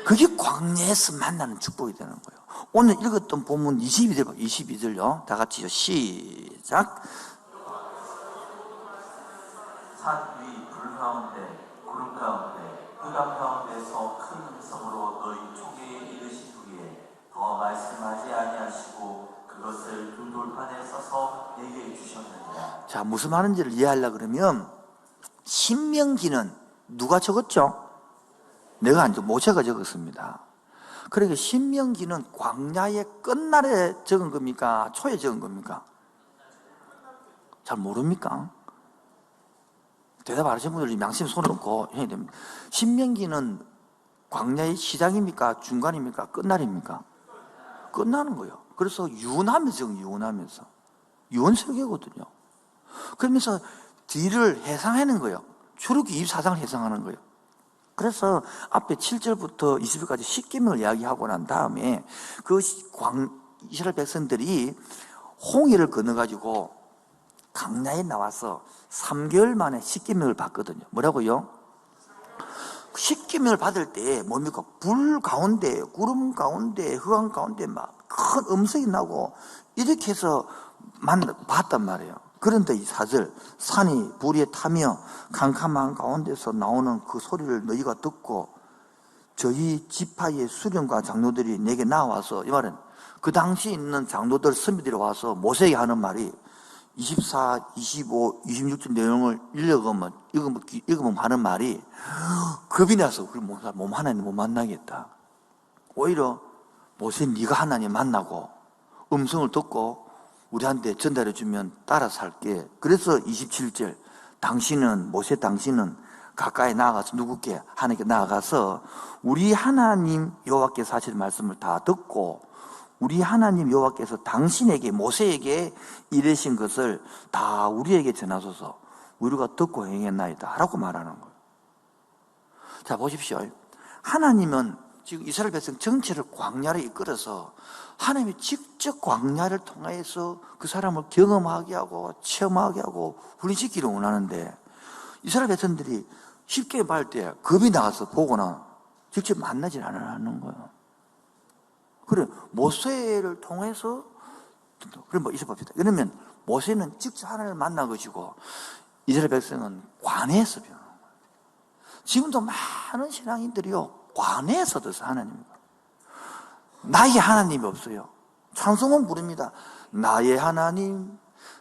그게 광야에서 만나는 축복이 되는 거예요. 오늘 읽었던 본문 22절요. 다 같이요. 시작. 산 위 불 가운데 구름 가운데 흑암 가운데서 큰 음성으로 너희 초계에 이르신 후에 더 말씀하지 아니하시고 그것을 두 돌판에 써서 내게 주셨느니라. 자, 무슨 말인지를 이해하려고 그러면 신명기는 누가 적었죠? 내가 아니죠. 모세가 적었습니다. 그러니까 신명기는 광야의 끝날에 적은 겁니까? 초에 적은 겁니까? 잘 모릅니까? 대답 안 하시는 분들이 양심 손을 얹고 해야 됩니다. 신명기는 광야의 시작입니까? 중간입니까? 끝날입니까? 끝나는 거예요. 그래서 유언하면서 적은 유언하면서. 유언설계거든요. 그러면서 뒤를 해상하는 거예요. 출애굽기 24장을 해상하는 거예요. 그래서 앞에 7절부터 20절까지 10계명을 이야기하고 난 다음에 그 이스라엘 백성들이 홍해를 건너가지고 광야에 나와서 3개월 만에 10계명을 받거든요. 뭐라고요? 10계명을 받을 때 뭡니까? 불 가운데, 구름 가운데, 흑암 가운데 막 큰 음성이 나고 이렇게 해서 봤단 말이에요. 그런데 이 4절, 산이 불에 타며 캄캄한 가운데서 나오는 그 소리를 너희가 듣고 저희 지파의 수령과 장로들이 내게 나와서, 이 말은 그 당시 있는 장로들 선비들이 와서 모세에게 하는 말이 24, 25, 26절 내용을 읽으면 하는 말이 겁이 나서 몸 하나님 못 만나겠다. 오히려 모세 네가 하나님 만나고 음성을 듣고 우리한테 전달해주면 따라 살게. 그래서 27절 모세 당신은 가까이 나아가서 누구께? 하나님께 나아가서 우리 하나님 여호와께서 하실 말씀을 다 듣고 우리 하나님 여호와께서 당신에게 모세에게 이르신 것을 다 우리에게 전하소서. 우리가 듣고 행했나이다 라고 말하는 거예요. 자, 보십시오. 하나님은 지금 이스라엘 백성 전체를 광야로 이끌어서 하나님이 직접 광야를 통해서 그 사람을 경험하게 하고 체험하게 하고 훈련시키기를 원하는데 이스라엘 백성들이 쉽게 말할 때 겁이 나가서 보거나 직접 만나질 않는 거예요. 그래, 모세를 통해서, 그럼 뭐 있어 봅시다. 그러면 모세는 직접 하나님을 만난 것이고 이스라엘 백성은 관에서 배우는 거예요. 지금도 많은 신앙인들이요, 관에서 듣서 하나님. 나의 하나님이 없어요. 찬송은 부릅니다. 나의 하나님,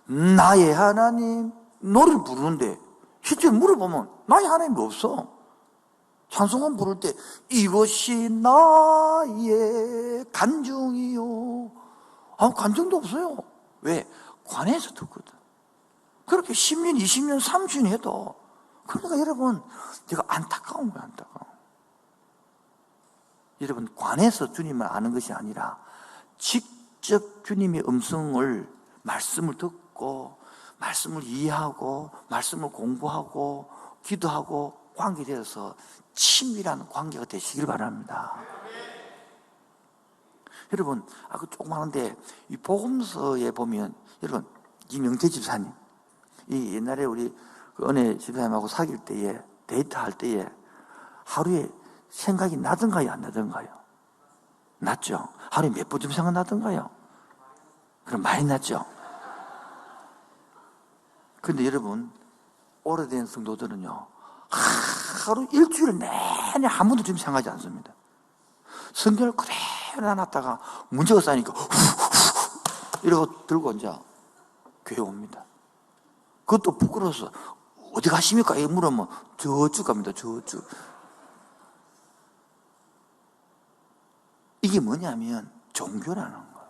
나의 하나님. 노래를 부르는데 실제 물어보면 나의 하나님이 없어. 찬송은 부를 때 이것이 나의 간증이요. 간증도 없어요. 왜? 관에서 듣거든. 그렇게 10년, 20년, 30년 해도. 그러니까 여러분, 내가 안타까운 거야, 안타까워. 여러분, 관에서 주님을 아는 것이 아니라 직접 주님의 말씀을 듣고 말씀을 이해하고 말씀을 공부하고 기도하고 관계되어서 친밀한 관계가 되시길 바랍니다. 여러분, 아까 조금 하는데 이 복음서에 보면 여러분, 김영태 집사님, 이 옛날에 우리 그 은혜 집사님하고 사귈 때에 데이트할 때에 하루에 생각이 나던가요, 안 나던가요? 났죠. 하루에 몇 번쯤 생각나던가요? 그럼 많이 났죠. 근데 여러분, 오래된 성도들은요, 하루 일주일 내내 한 번도 좀 생각하지 않습니다. 성경을 그대로 놔놨다가 문제가 쌓이니까 이러고 들고 이제 교회 옵니다. 그것도 부끄러워서 어디 가십니까? 이렇게 물으면 저쪽 갑니다. 저쪽. 이게 뭐냐면 종교라는 거예요.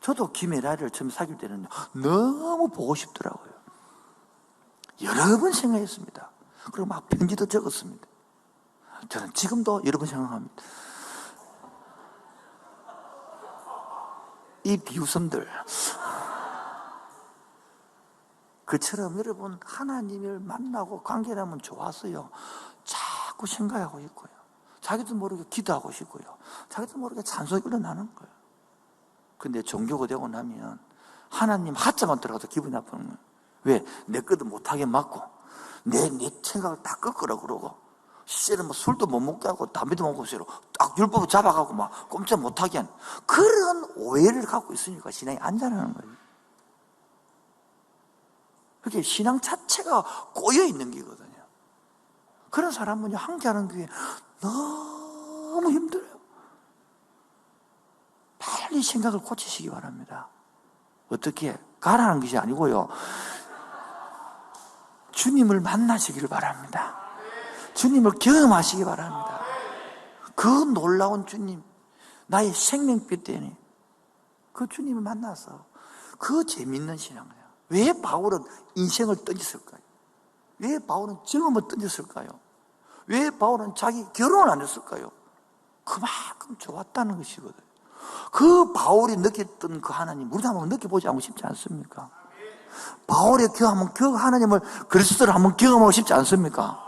저도 김혜라를 처음 사귈 때는 너무 보고 싶더라고요. 여러 번 생각했습니다. 그리고 막 편지도 적었습니다. 저는 지금도 여러 번 생각합니다. 이 비웃음들. 그처럼 여러분 하나님을 만나고 관계라면 좋았어요. 자꾸 생각하고 있고요. 자기도 모르게 기도하고 싶고요. 자기도 모르게 찬송이 흘러나는 거예요. 근데 종교가 되고 나면 하나님 하자만 들어가도 기분이 나쁘는 거예요. 왜? 내 것도 못하게 막고 내 생각을 다 꺾으라 그러고 실은 뭐 술도 못 먹게 하고 담배도 못 먹고 실로 딱 율법을 잡아가고 막 꼼짝 못하게 하는 그런 오해를 갖고 있으니까 신앙이 안 자라는 거예요. 그게 신앙 자체가 꼬여 있는 게거든요. 그런 사람은 함께하는 교회 너무 힘들어요. 빨리 생각을 고치시기 바랍니다. 어떻게? 가라는 것이 아니고요. 주님을 만나시기를 바랍니다. 주님을 경험하시기 바랍니다. 그 놀라운 주님, 나의 생명빛 되니 그 주님을 만나서 그 재밌는 신앙을 해요. 왜 바울은 인생을 던졌을까요? 왜 바울은 정음을 던졌을까요? 왜 바울은 자기 결혼을 안 했을까요? 그만큼 좋았다는 것이거든요. 그 바울이 느꼈던 그 하나님, 우리도 한번 느껴보지 않고 싶지 않습니까? 바울의 그 하나님을 그리스도를 한번 경험하고 싶지 않습니까?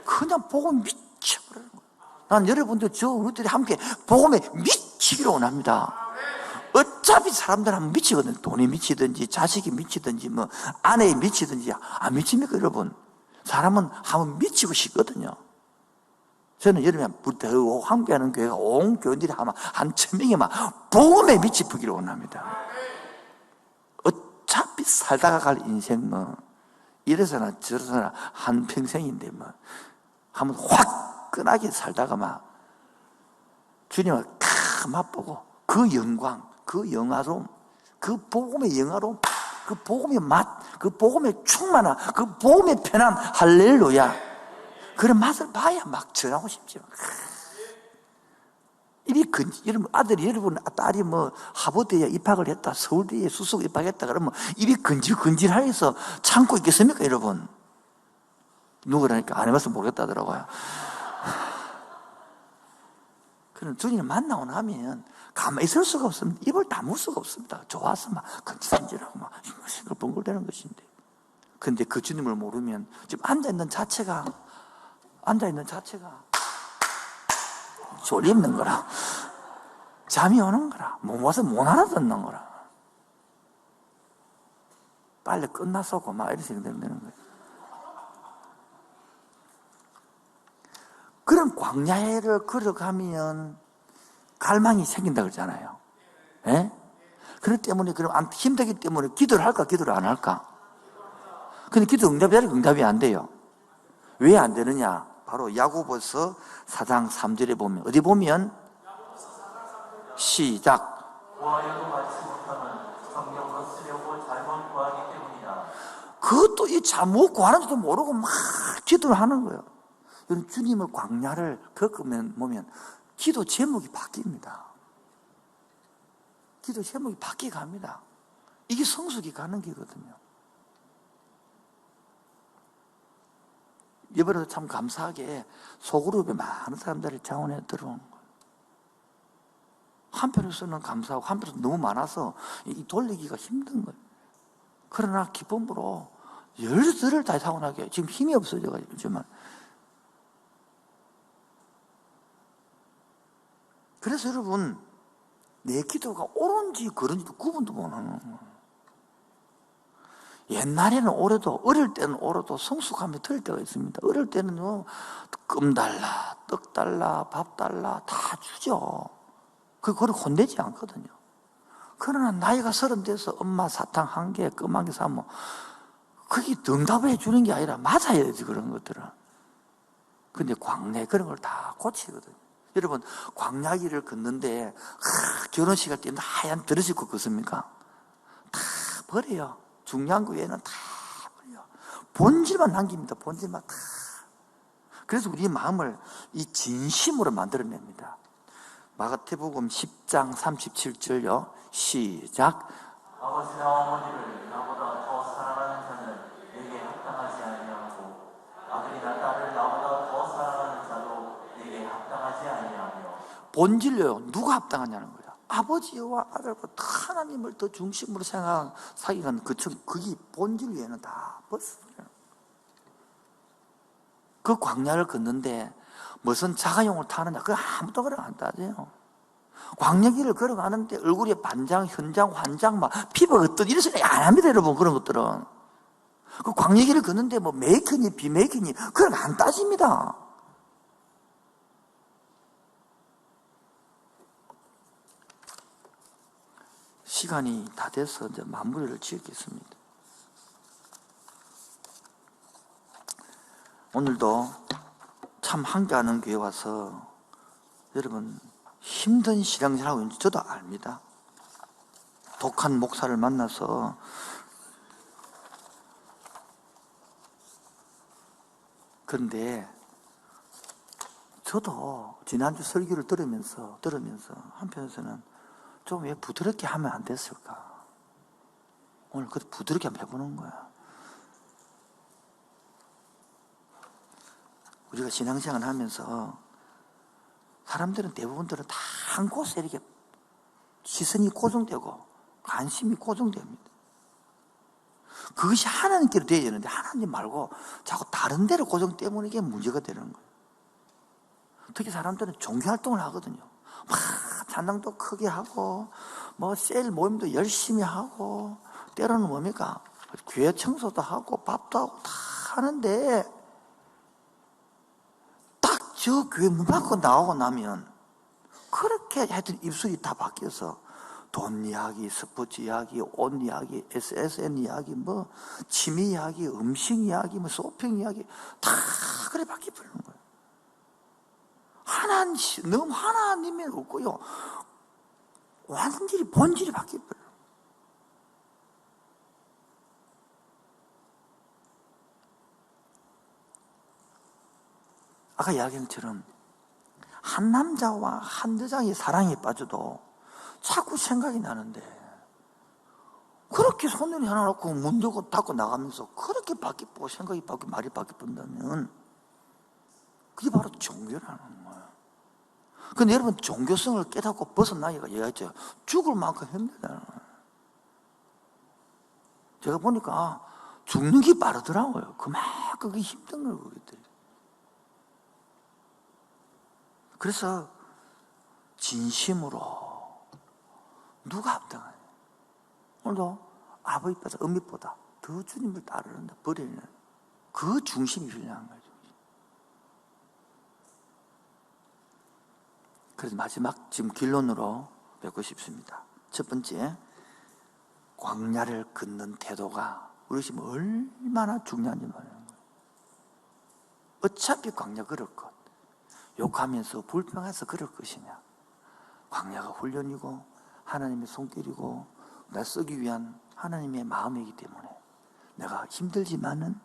그냥 복음에 미쳐버리는 거예요. 난 여러분들, 우리들이 함께 복음에 미치기를 원합니다. 어차피 사람들은 한번 미치거든요. 돈이 미치든지, 자식이 미치든지, 뭐, 아내에 미치든지, 안 미칩니까, 여러분? 사람은 한번 미치고 싶거든요. 저는 여름에 더 함께하는 교회가 온 교인들이 아마 한 1000명이면 복음에 미치기를 원합니다. 어차피 살다가 갈 인생은 이래서나 저래서나 한평생인데 뭐 한번 화끈하게 살다가 막 주님을 맛보고 그 영광, 그 영화로움, 그 복음의 영화로움, 그 복음의 맛, 그 복음의 충만함, 그 복음의 편함, 할렐루야. 그런 맛을 봐야 막 전하고 싶죠. 입이 여러분, 여러분 딸이 뭐 하버드에 입학을 했다, 서울대에 수석 입학했다 그러면 입이 근질근질해서 참고 있겠습니까, 여러분? 누구라니까 안 해봤으면 모르겠다더라고요. 그럼 주님을 만나고 나면 가만히 있을 수가 없습니다. 입을 다물 수가 없습니다. 좋아서 막 근질근질하고 막 싱글벙글대는 것인데. 근데 그 주님을 모르면 지금 앉아있는 자체가 졸립는 거라, 잠이 오는 거라, 못 와서 못 알아듣는 거라, 빨리 끝났었고 막 이런 생각이 드는 거예요. 그런 광야를 걸어가면 갈망이 생긴다 그러잖아요. 예? 그렇기 때문에 그럼 힘들기 때문에 기도를 할까, 기도를 안 할까? 근데 기도 응답이 안 돼요. 왜 안 되느냐? 바로 야고보서 4장 3절에 보면, 어디 보면? 시작. 구하여도 받지 못하면 성경으로 쓰려고 잘못 구하기 때문이다. 그것도 이 잘못 구하는지도 모르고 막 기도를 하는 거예요. 여러분, 주님을 광야를 겪으면 기도 제목이 바뀝니다. 기도 제목이 바뀌어갑니다. 이게 성숙이 가는 길이거든요. 이번에도 참 감사하게 소그룹에 많은 사람들이 자원에 들어온 거예요. 한편으로서는 감사하고 한편으로서 너무 많아서 돌리기가 힘든 거예요. 그러나 기쁨으로 열들을 다 자원하게 지금 힘이 없어져가지고 그래서 여러분, 내 기도가 옳은지 그른지도 구분도 못하는 거예요. 옛날에는 어릴 때는 오래도 성숙하면 들 때가 있습니다. 어릴 때는요, 껌 달라, 떡 달라, 밥 달라 다 주죠. 그걸 혼내지 않거든요. 그러나 나이가 30 돼서 엄마 사탕 1개, 껌 1개 사면 그게 응답을 해주는 게 아니라 맞아야지, 그런 것들은. 근데 광야에 그런 걸 다 고치거든요. 여러분, 광야길을 걷는데 결혼식 할 때 하얀 드레스 입고 걷습니까? 다 버려요. 중요한 거 외에는 다 버려요. 본질만 남깁니다. 본질만 다. 그래서 우리 마음을 이 진심으로 만들어냅니다. 마가복음 10장 37절요. 시작. 아버지나 어머니를 나보다 더 사랑하는 자는 내게 합당하지 아니하고 아들이나 딸을 나보다 더 사랑하는 자도 내게 합당하지 아니하며. 본질로요. 누가 합당하냐는 거예요. 아버지와 아들과 하나님을 더 중심으로 생각하는 사기는 그게 본질 위에는 다 벗어요. 그 광야를 걷는데 무슨 자가용을 타느냐, 그거 아무도 그런 안 따져요. 광야길을 걸어가는데 얼굴에 반장, 현장, 환장, 막 피부가 어떤 이런 소리 안 합니다, 여러분. 그런 것들은. 그 광야길을 걷는데 뭐 메이크니 비메이크니 그런 거 안 따집니다. 시간이 다 돼서 이제 마무리를 지었겠습니다. 오늘도 참 함께하는 교회 와서 여러분 힘든 신앙생활하고 있는지 저도 압니다. 독한 목사를 만나서 그런데 저도 지난주 설교를 들으면서 한편에서는 좀 왜 부드럽게 하면 안 됐을까? 오늘 그 부드럽게 한번 해보는 거야. 우리가 신앙생활 하면서 사람들은 대부분들은 다 한 곳에 이렇게 시선이 고정되고 관심이 고정됩니다. 그것이 하나님께로 되어야 되는데 하나님 말고 자꾸 다른 데로 고정 때문에 이게 문제가 되는 거예요. 특히 사람들은 종교활동을 하거든요. 막 찬양도 크게 하고 뭐 셀 모임도 열심히 하고 때로는 뭡니까? 교회 청소도 하고 밥도 하고 다 하는데 딱 저 교회 문 밖으로 나오고 나면 그렇게 하여튼 입술이 다 바뀌어서 돈 이야기, 스포츠 이야기, 옷 이야기, SSN 이야기, 뭐 취미 이야기, 음식 이야기, 뭐 쇼핑 이야기 다 그래 바뀌어버리는 거예요. 너무 하나님이 없고요. 완전히 본질이 바뀌어버려요. 아까 이야기한 것처럼 한 남자와 한 여자의 사랑에 빠져도 자꾸 생각이 나는데 그렇게 손을 하나 놓고 문 닫고 나가면서 그렇게 바뀌고 생각이 바뀌고 말이 바뀌어본다면 그게 바로 종교라는 거예요. 근데 여러분 종교성을 깨닫고 벗어나기가 얘기했죠. 죽을 만큼 힘들다는 거예요. 제가 보니까 죽는 게 빠르더라고요. 그만큼 그게 힘든 걸 그랬더니. 그래서 진심으로 누가 합당하냐. 오늘도 아버지보다 어미보다 더 주님을 따르는다 버리는 그 중심이 중요한 거죠. 그래서 마지막 지금 결론으로 뵙고 싶습니다. 첫 번째, 광야를 걷는 태도가 우리 지금 얼마나 중요한지 말하는 거예요. 어차피 광야 걸을 것 욕하면서 불평해서 그럴 것이냐. 광야가 훈련이고 하나님의 손길이고 날 쓰기 위한 하나님의 마음이기 때문에 내가 힘들지만은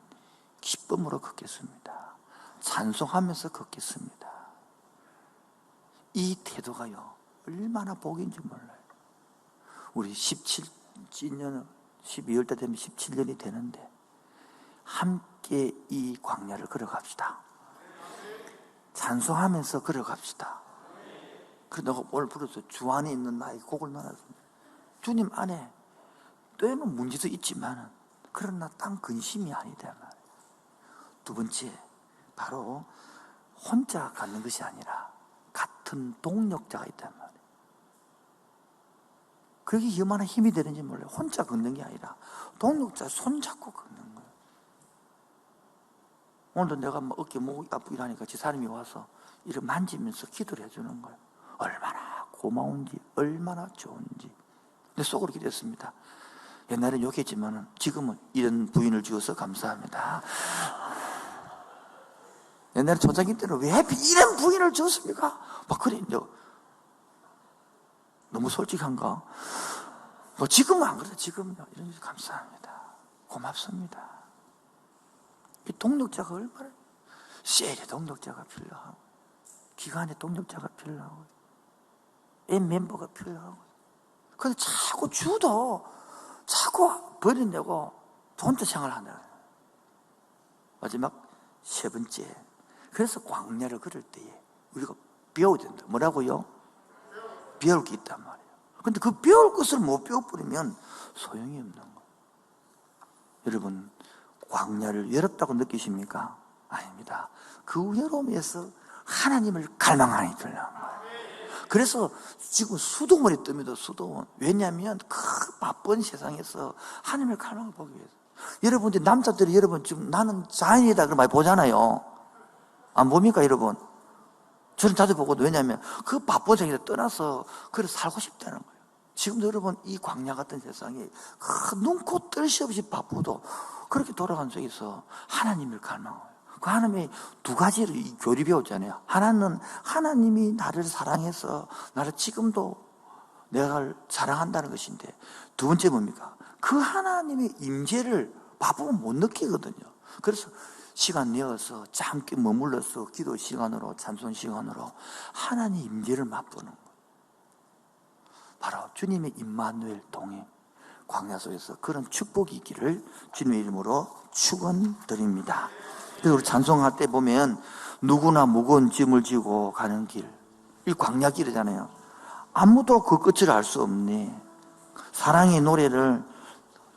기쁨으로 걷겠습니다. 찬송하면서 걷겠습니다. 이 태도가요 얼마나 복인지 몰라요. 우리 12년 12월 달 되면 17년이 되는데 함께 이 광야를 걸어갑시다. 찬송하면서 걸어갑시다. 그래서 내가 오늘 불러서 주 안에 있는 나의 곡을 나눴습니다. 주님 안에 때는 문제도 있지만 그러나 딴 근심이 아니다 말이에요. 두 번째, 바로 혼자 가는 것이 아니라 같은 동력자가 있단 말이에요. 그게 얼마나 힘이 되는지 몰라요. 혼자 걷는 게 아니라 동력자 손잡고 걷는 거예요. 오늘도 내가 뭐 어깨 목이 아프고 이러니까 제 사람이 와서 이렇게 만지면서 기도를 해주는 거예요. 얼마나 고마운지 얼마나 좋은지. 근데 속으로 기도했습니다. 옛날엔 욕했지만 지금은 이런 부인을 주어서 감사합니다. 옛날에 초창기 때는 왜 하필 이런 부인을 줬습니까? 막 그래. 너무 솔직한가? 뭐 지금은 안 그래요. 지금요. 이런 감사합니다. 고맙습니다. 이 동력자가 얼마나 셀의 동력자가 필요하고 기관의 동력자가 필요하고 애 멤버가 필요하고 근데 자꾸 주도 자꾸 버려내고 혼자 생활한다. 마지막 세 번째, 그래서 광야를 걸을 때에 우리가 배워야 된다. 뭐라고요? 배울 게 있단 말이에요. 근데 그 배울 것을 못 배워버리면 소용이 없는 거예요. 여러분 광야를 외롭다고 느끼십니까? 아닙니다. 그 외로움에서 하나님을 갈망하니 들려는 거예요. 그래서 지금 수도원이 뜹니다. 수도원. 왜냐하면 그 바쁜 세상에서 하나님을 갈망을 보기 위해서. 여러분들 남자들이 여러분 지금 나는 자연이다 그런 말 보잖아요. 안 봅니까 여러분? 저는 자주 보거든요. 왜냐하면 그 바쁜 세상에서 떠나서 그래 살고 싶다는 거예요. 지금도 여러분 이 광야 같은 세상에 눈코 뜰 새 없이 바쁘도 그렇게 돌아간 속에서 하나님을 갈망해요. 그 하나님의 두 가지를 이 교리 배웠잖아요. 하나는 하나님이 나를 사랑해서 나를 지금도 내가 사랑한다는 것인데, 두 번째 뭡니까? 그 하나님의 임재를 바쁘면 못 느끼거든요. 그래서 시간 내어서 잠깐 머물러서 기도 시간으로, 찬송 시간으로 하나님의 임재를 맛보는 거예요. 바로 주님의 임마누엘 동행, 광야 속에서 그런 축복이 있기를 주님의 이름으로 축원드립니다. 그래서 우리 찬송할 때 보면 누구나 무거운 짐을 지고 가는 길, 이 광야 길이잖아요. 아무도 그 끝을 알 수 없네. 사랑의 노래를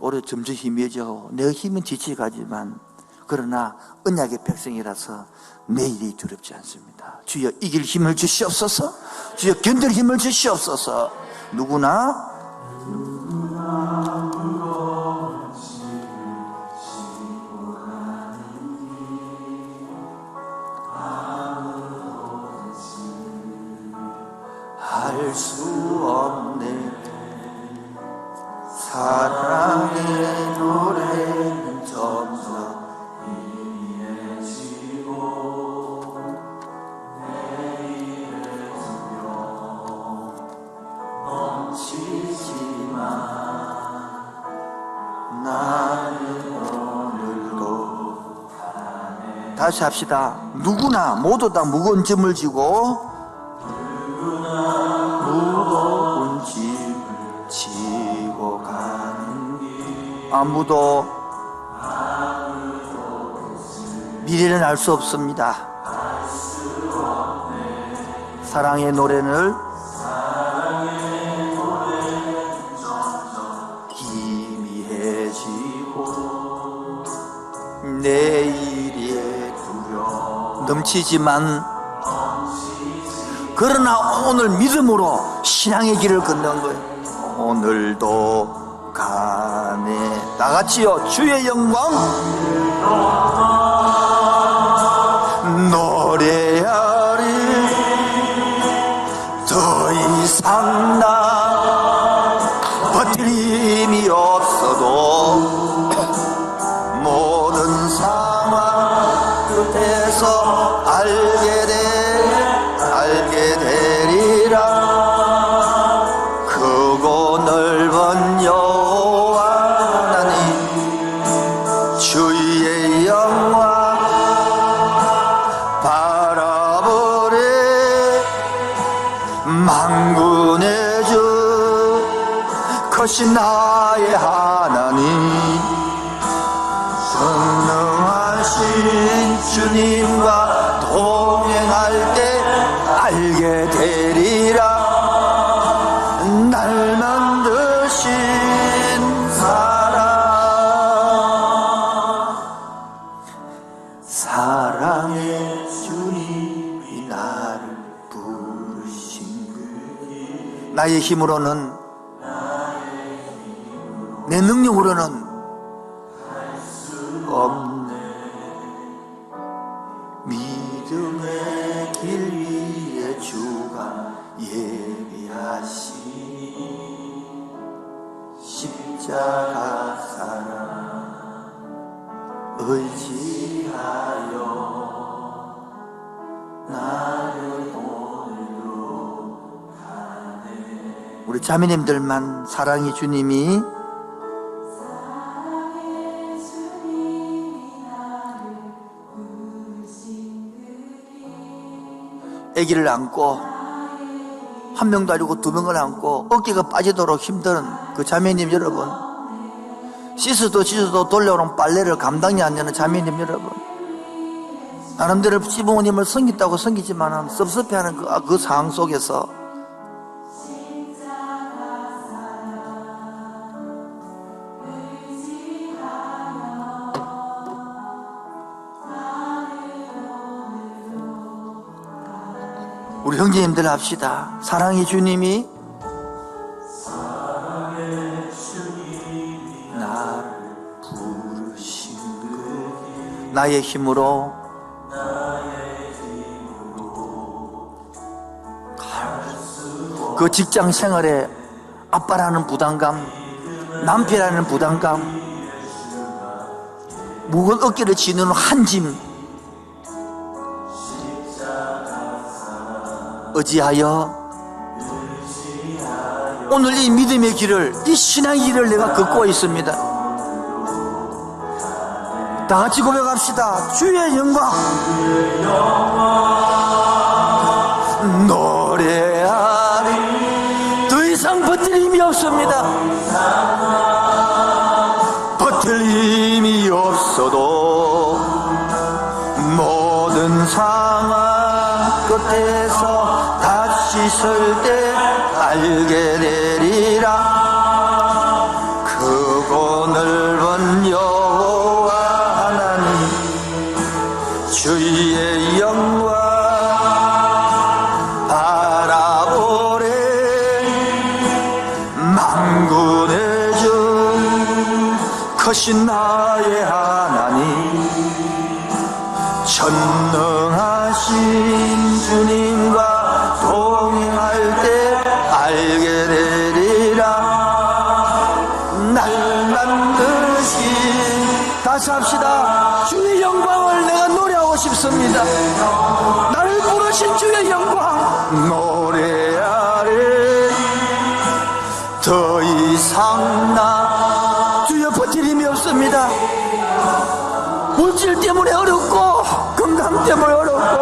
오래 점점 희미해지고 내 힘은 지치가지만, 그러나 언약의 백성이라서 내일이 두렵지 않습니다. 주여 이길 힘을 주시옵소서. 주여 견딜 힘을 주시옵소서. 누구나 할 수 없네. 사랑의 노래는 점점 희미해지고 내일의 두려움 넘치지만 나는 오늘도 가네. 다시 합시다. 누구나 모두 다 무거운 짐을 지고, 무거운 짐을 지고 가는 길, 아무도 미래는 알 수 없습니다. 사랑의 노래를 희미해지고 내일의 두려움 넘치지만, 그러나 오늘 믿음으로 신앙의 길을 걷는 거예요. 오늘도 가네. 다같이요. 주의 영광 노래하리. 더 이상 나 버틸 힘이 없어도 모든 상황 끝에서 알게 되리라. 크고 넓은 여호와 하나님, 주의 영광 바라보리. 만군의 주 크신 나의 하나님, 전능하신 주님과 동행할 때 알게 되리라. 날 만드신 사랑의 주님이 나를 부르신 그 길, 나의 힘으로는, 내 능력으로는 없네. 믿음의 길 위에 주가 예비하시니 십자가 사랑 의지하여 나를 오늘도 가네. 우리 자매님들만 사랑의 주님이 아기를 안고, 한 명도 아니고 두 명을 안고 어깨가 빠지도록 힘든 그 자매님 여러분, 씻어도 돌려오는 빨래를 감당이 안 되는 자매님 여러분, 나름대로 시부모님을 섬긴다고 섬기지만 섭섭해하는 그 상황 속에서 우리 형제님들 합시다. 사랑의 주님이 나를 부르신 그 나의 힘으로 그 직장 생활에 아빠라는 부담감, 남편이라는 부담감, 무거운 어깨를 지는 한 짐, 어찌하여 오늘 이 믿음의 길을, 이 신앙의 길을 내가 걷고 있습니다. 다 같이 고백합시다. 주의 영광 노래하리. 더 이상 버틸 힘이 없습니다. 버틸 힘이 없어도 모든 상황 끝에서 다시 설 때 알게 되리라. 크고 넓은 여호와 하나님 주의 영광 바라보래. 만군의 주 크신 나의 하나님 전능하신 주님과 동행할 때 알게 되리라. 날 만드신, 다시 합시다. 주의 영광을 내가 노래하고 싶습니다. 나를 부르신 주의 영광 노래하리. 더 이상 나 주여 버틸 힘이 없습니다. 물질 때문에 어렵고 건강 때문에 어렵고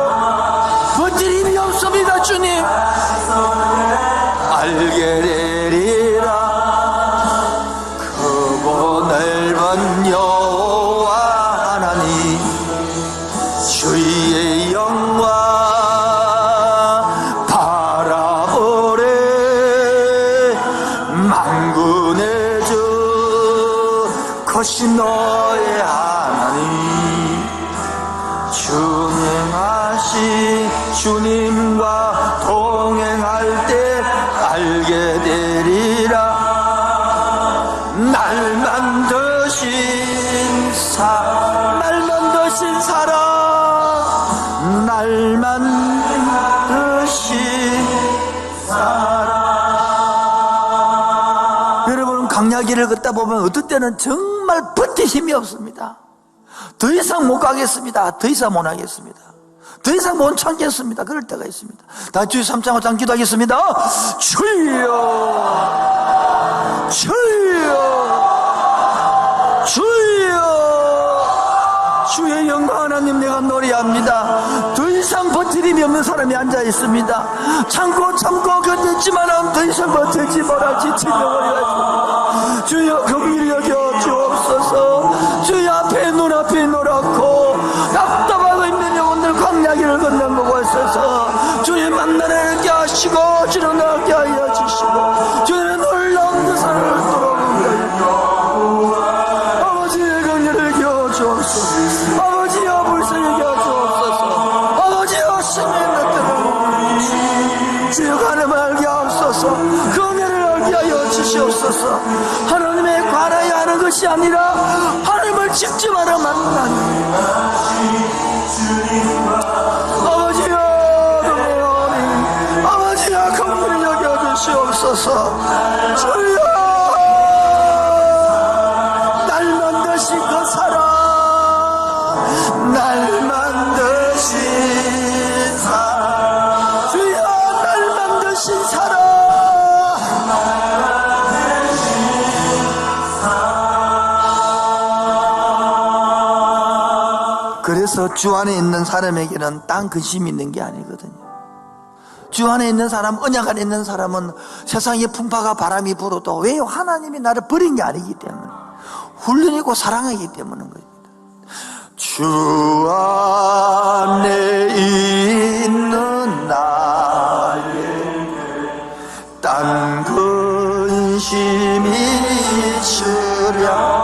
버틸 힘이 없습니다. 주님 알게 되리라. 크고 넓은 여호와 하나님 주의 영광 바라보래. 만군의 주 크신 너의 하나님 준행하신 주님과 동행할 때 알게 되리라. 날 만드신 사랑, 날 만드신 사랑. 여러분, 강야길을 걷다 보면 어떨 때는 정말 버틸 힘이 없습니다. 더 이상 못 가겠습니다. 더 이상 못 하겠습니다. 더 이상 못 참겠습니다. 그럴 때가 있습니다. 다 주의 3장 5장 기도하겠습니다. 주여 주여 주여 주의 영광 하나님 내가 노래합니다. 더 이상 버틸 힘이 없는 사람이 앉아 있습니다. 참고 견뎠지만 더 이상 버틸지 못할 지친 영혼이 있습니다. 주여 긍휼히 여겨 주옵소서. 주여 앞에 눈앞이 노랗고 답답하고 있는 영혼들 광야길을 걷는 보고 있어서 주의 만나게 하시고 주를 나게 하여 주시고 주의 놀라운 그 사랑을 돌아보게 아버지의 긍휼을 겨워 주옵소서. 아버지여 불쌍히 겨워 주옵소서. 아버지여 신의 뜻대로 주여 가늠을 알게 하옵소서. 긍휼을 알게 하여 주시옵소서. 하나님의 관하여 하는 것이 아니라 하나님을 집중하러 만나는 아버지여 긍휼하오니 아버지여 긍휼히 여겨 주시옵소서. 주여 날 만드신 그 사랑, 날 만드신 사랑, 주여 날 만드신 사랑. 그래서 주 안에 있는 사람에게는 딴 근심이 있는 게 아니거든요. 주 안에 있는 사람, 언약 안에 있는 사람은 세상에 풍파가 바람이 불어도 왜요? 하나님이 나를 버린 게 아니기 때문에 훈련이고 사랑이기 때문인 겁니다. 주 안에 있는 나에게 딴 근심이 있으랴.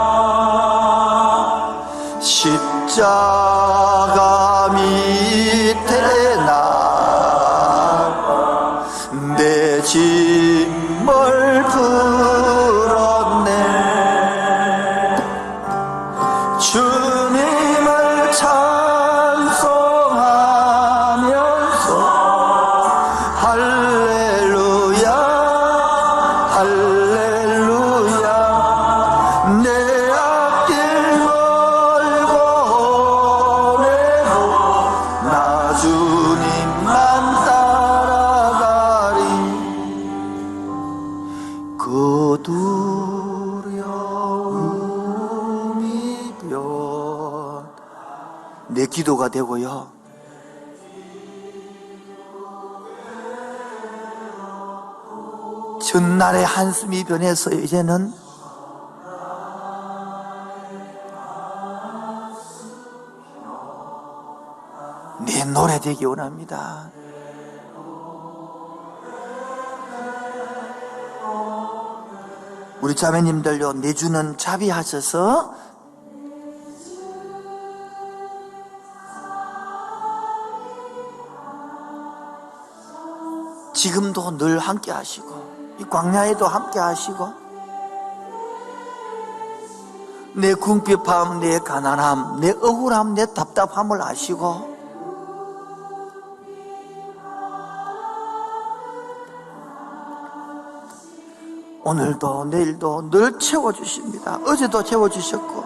십자가 밑에 나가 내 짐을 풀었네. 주님을 찬송하면서 할렐루야 할렐루야 내 기도가 되고요. 전날의 한숨이 변해서 이제는 내 노래 되기 원합니다. 우리 자매님들요, 내주는 자비하셔서 지금도 늘 함께 하시고 이 광야에도 함께 하시고 내 궁핍함, 내 가난함, 내 억울함, 내 답답함을 아시고 오늘도 내일도 늘 채워주십니다. 어제도 채워주셨고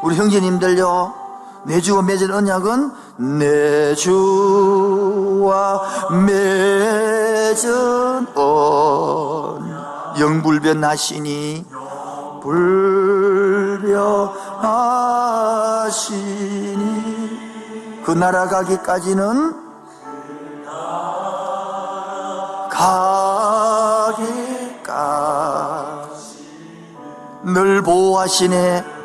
우리 형제님들요, 내 주와 맺은 언약은 내 주와 맺은 영불변하시니 불변하시니 그 나라 가기까지는 늘 보호하시네.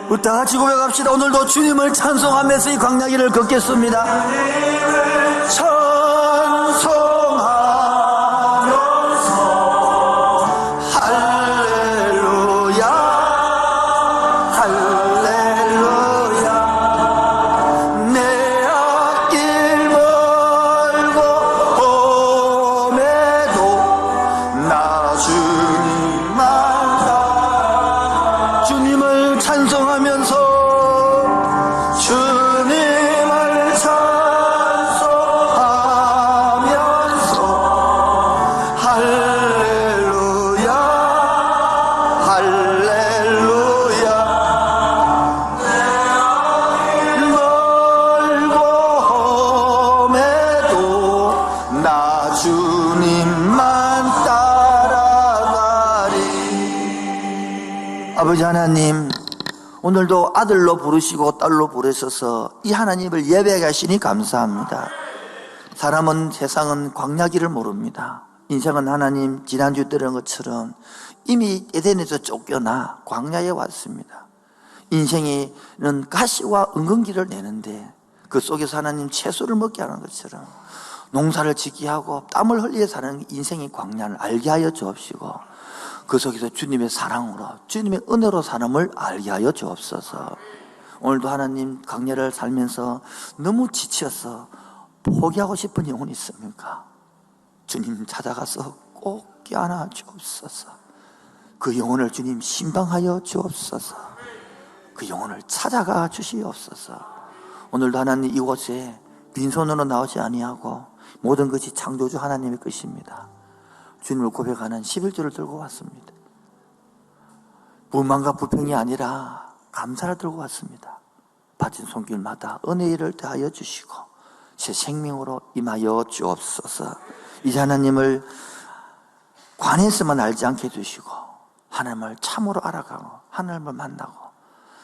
우리 다 같이 고백합시다. 오늘도 주님을 찬송하면서 이 광야길을 걷겠습니다. 아버지 하나님, 오늘도 아들로 부르시고 딸로 부르셔서 이 하나님을 예배하게 하시니 감사합니다. 사람은, 세상은 광야길을 모릅니다. 인생은 하나님, 지난주 들은 것처럼 이미 에덴에서 쫓겨나 광야에 왔습니다. 인생에는 가시와 은근기를 내는데 그 속에서 하나님 채소를 먹게 하는 것처럼 농사를 짓게 하고 땀을 흘리며 사는 인생의 광야를 알게 하여 주옵시고 그 속에서 주님의 사랑으로, 주님의 은혜로 사람을 알게 하여 주옵소서. 오늘도 하나님, 광야를 살면서 너무 지쳐서 포기하고 싶은 영혼이 있습니까? 주님 찾아가서 꼭 껴안아 주옵소서. 그 영혼을 주님 신방하여 주옵소서. 그 영혼을 찾아가 주시옵소서. 오늘도 하나님, 이곳에 빈손으로 나오지 아니하고 모든 것이 창조주 하나님의 것입니다. 주님을 고백하는 11조를 들고 왔습니다. 불만과 불평이 아니라 감사를 들고 왔습니다. 바친 손길마다 은혜의 일을 더하여 주시고 새 생명으로 임하여 주옵소서. 이제 하나님을 관에서만 알지 않게 해주시고 하나님을 참으로 알아가고 하나님을 만나고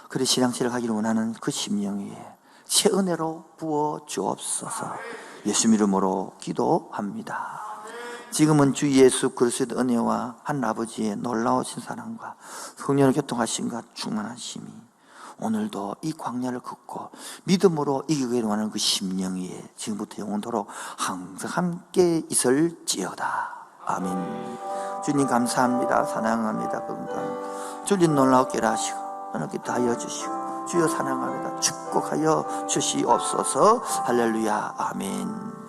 그리 신앙생활을 하기를 원하는 그 심령 위에 새 은혜로 부어 주옵소서. 예수 이름으로 기도합니다. 지금은 주 예수 그리스도의 은혜와 하나님 아버지의 놀라우신 사랑과 성령의 교통하심과 충만하심이 오늘도 이 광야를 걷고 믿음으로 이기기를 원하는 그 심령 위에 지금부터 영원토록 항상 함께 있을지어다. 아멘. 주님 감사합니다. 사랑합니다. 건강 주님 놀라우게 하시고 하나님께 다하여 주시고 주여 사랑합니다. 축복하여 주시옵소서. 할렐루야. 아멘.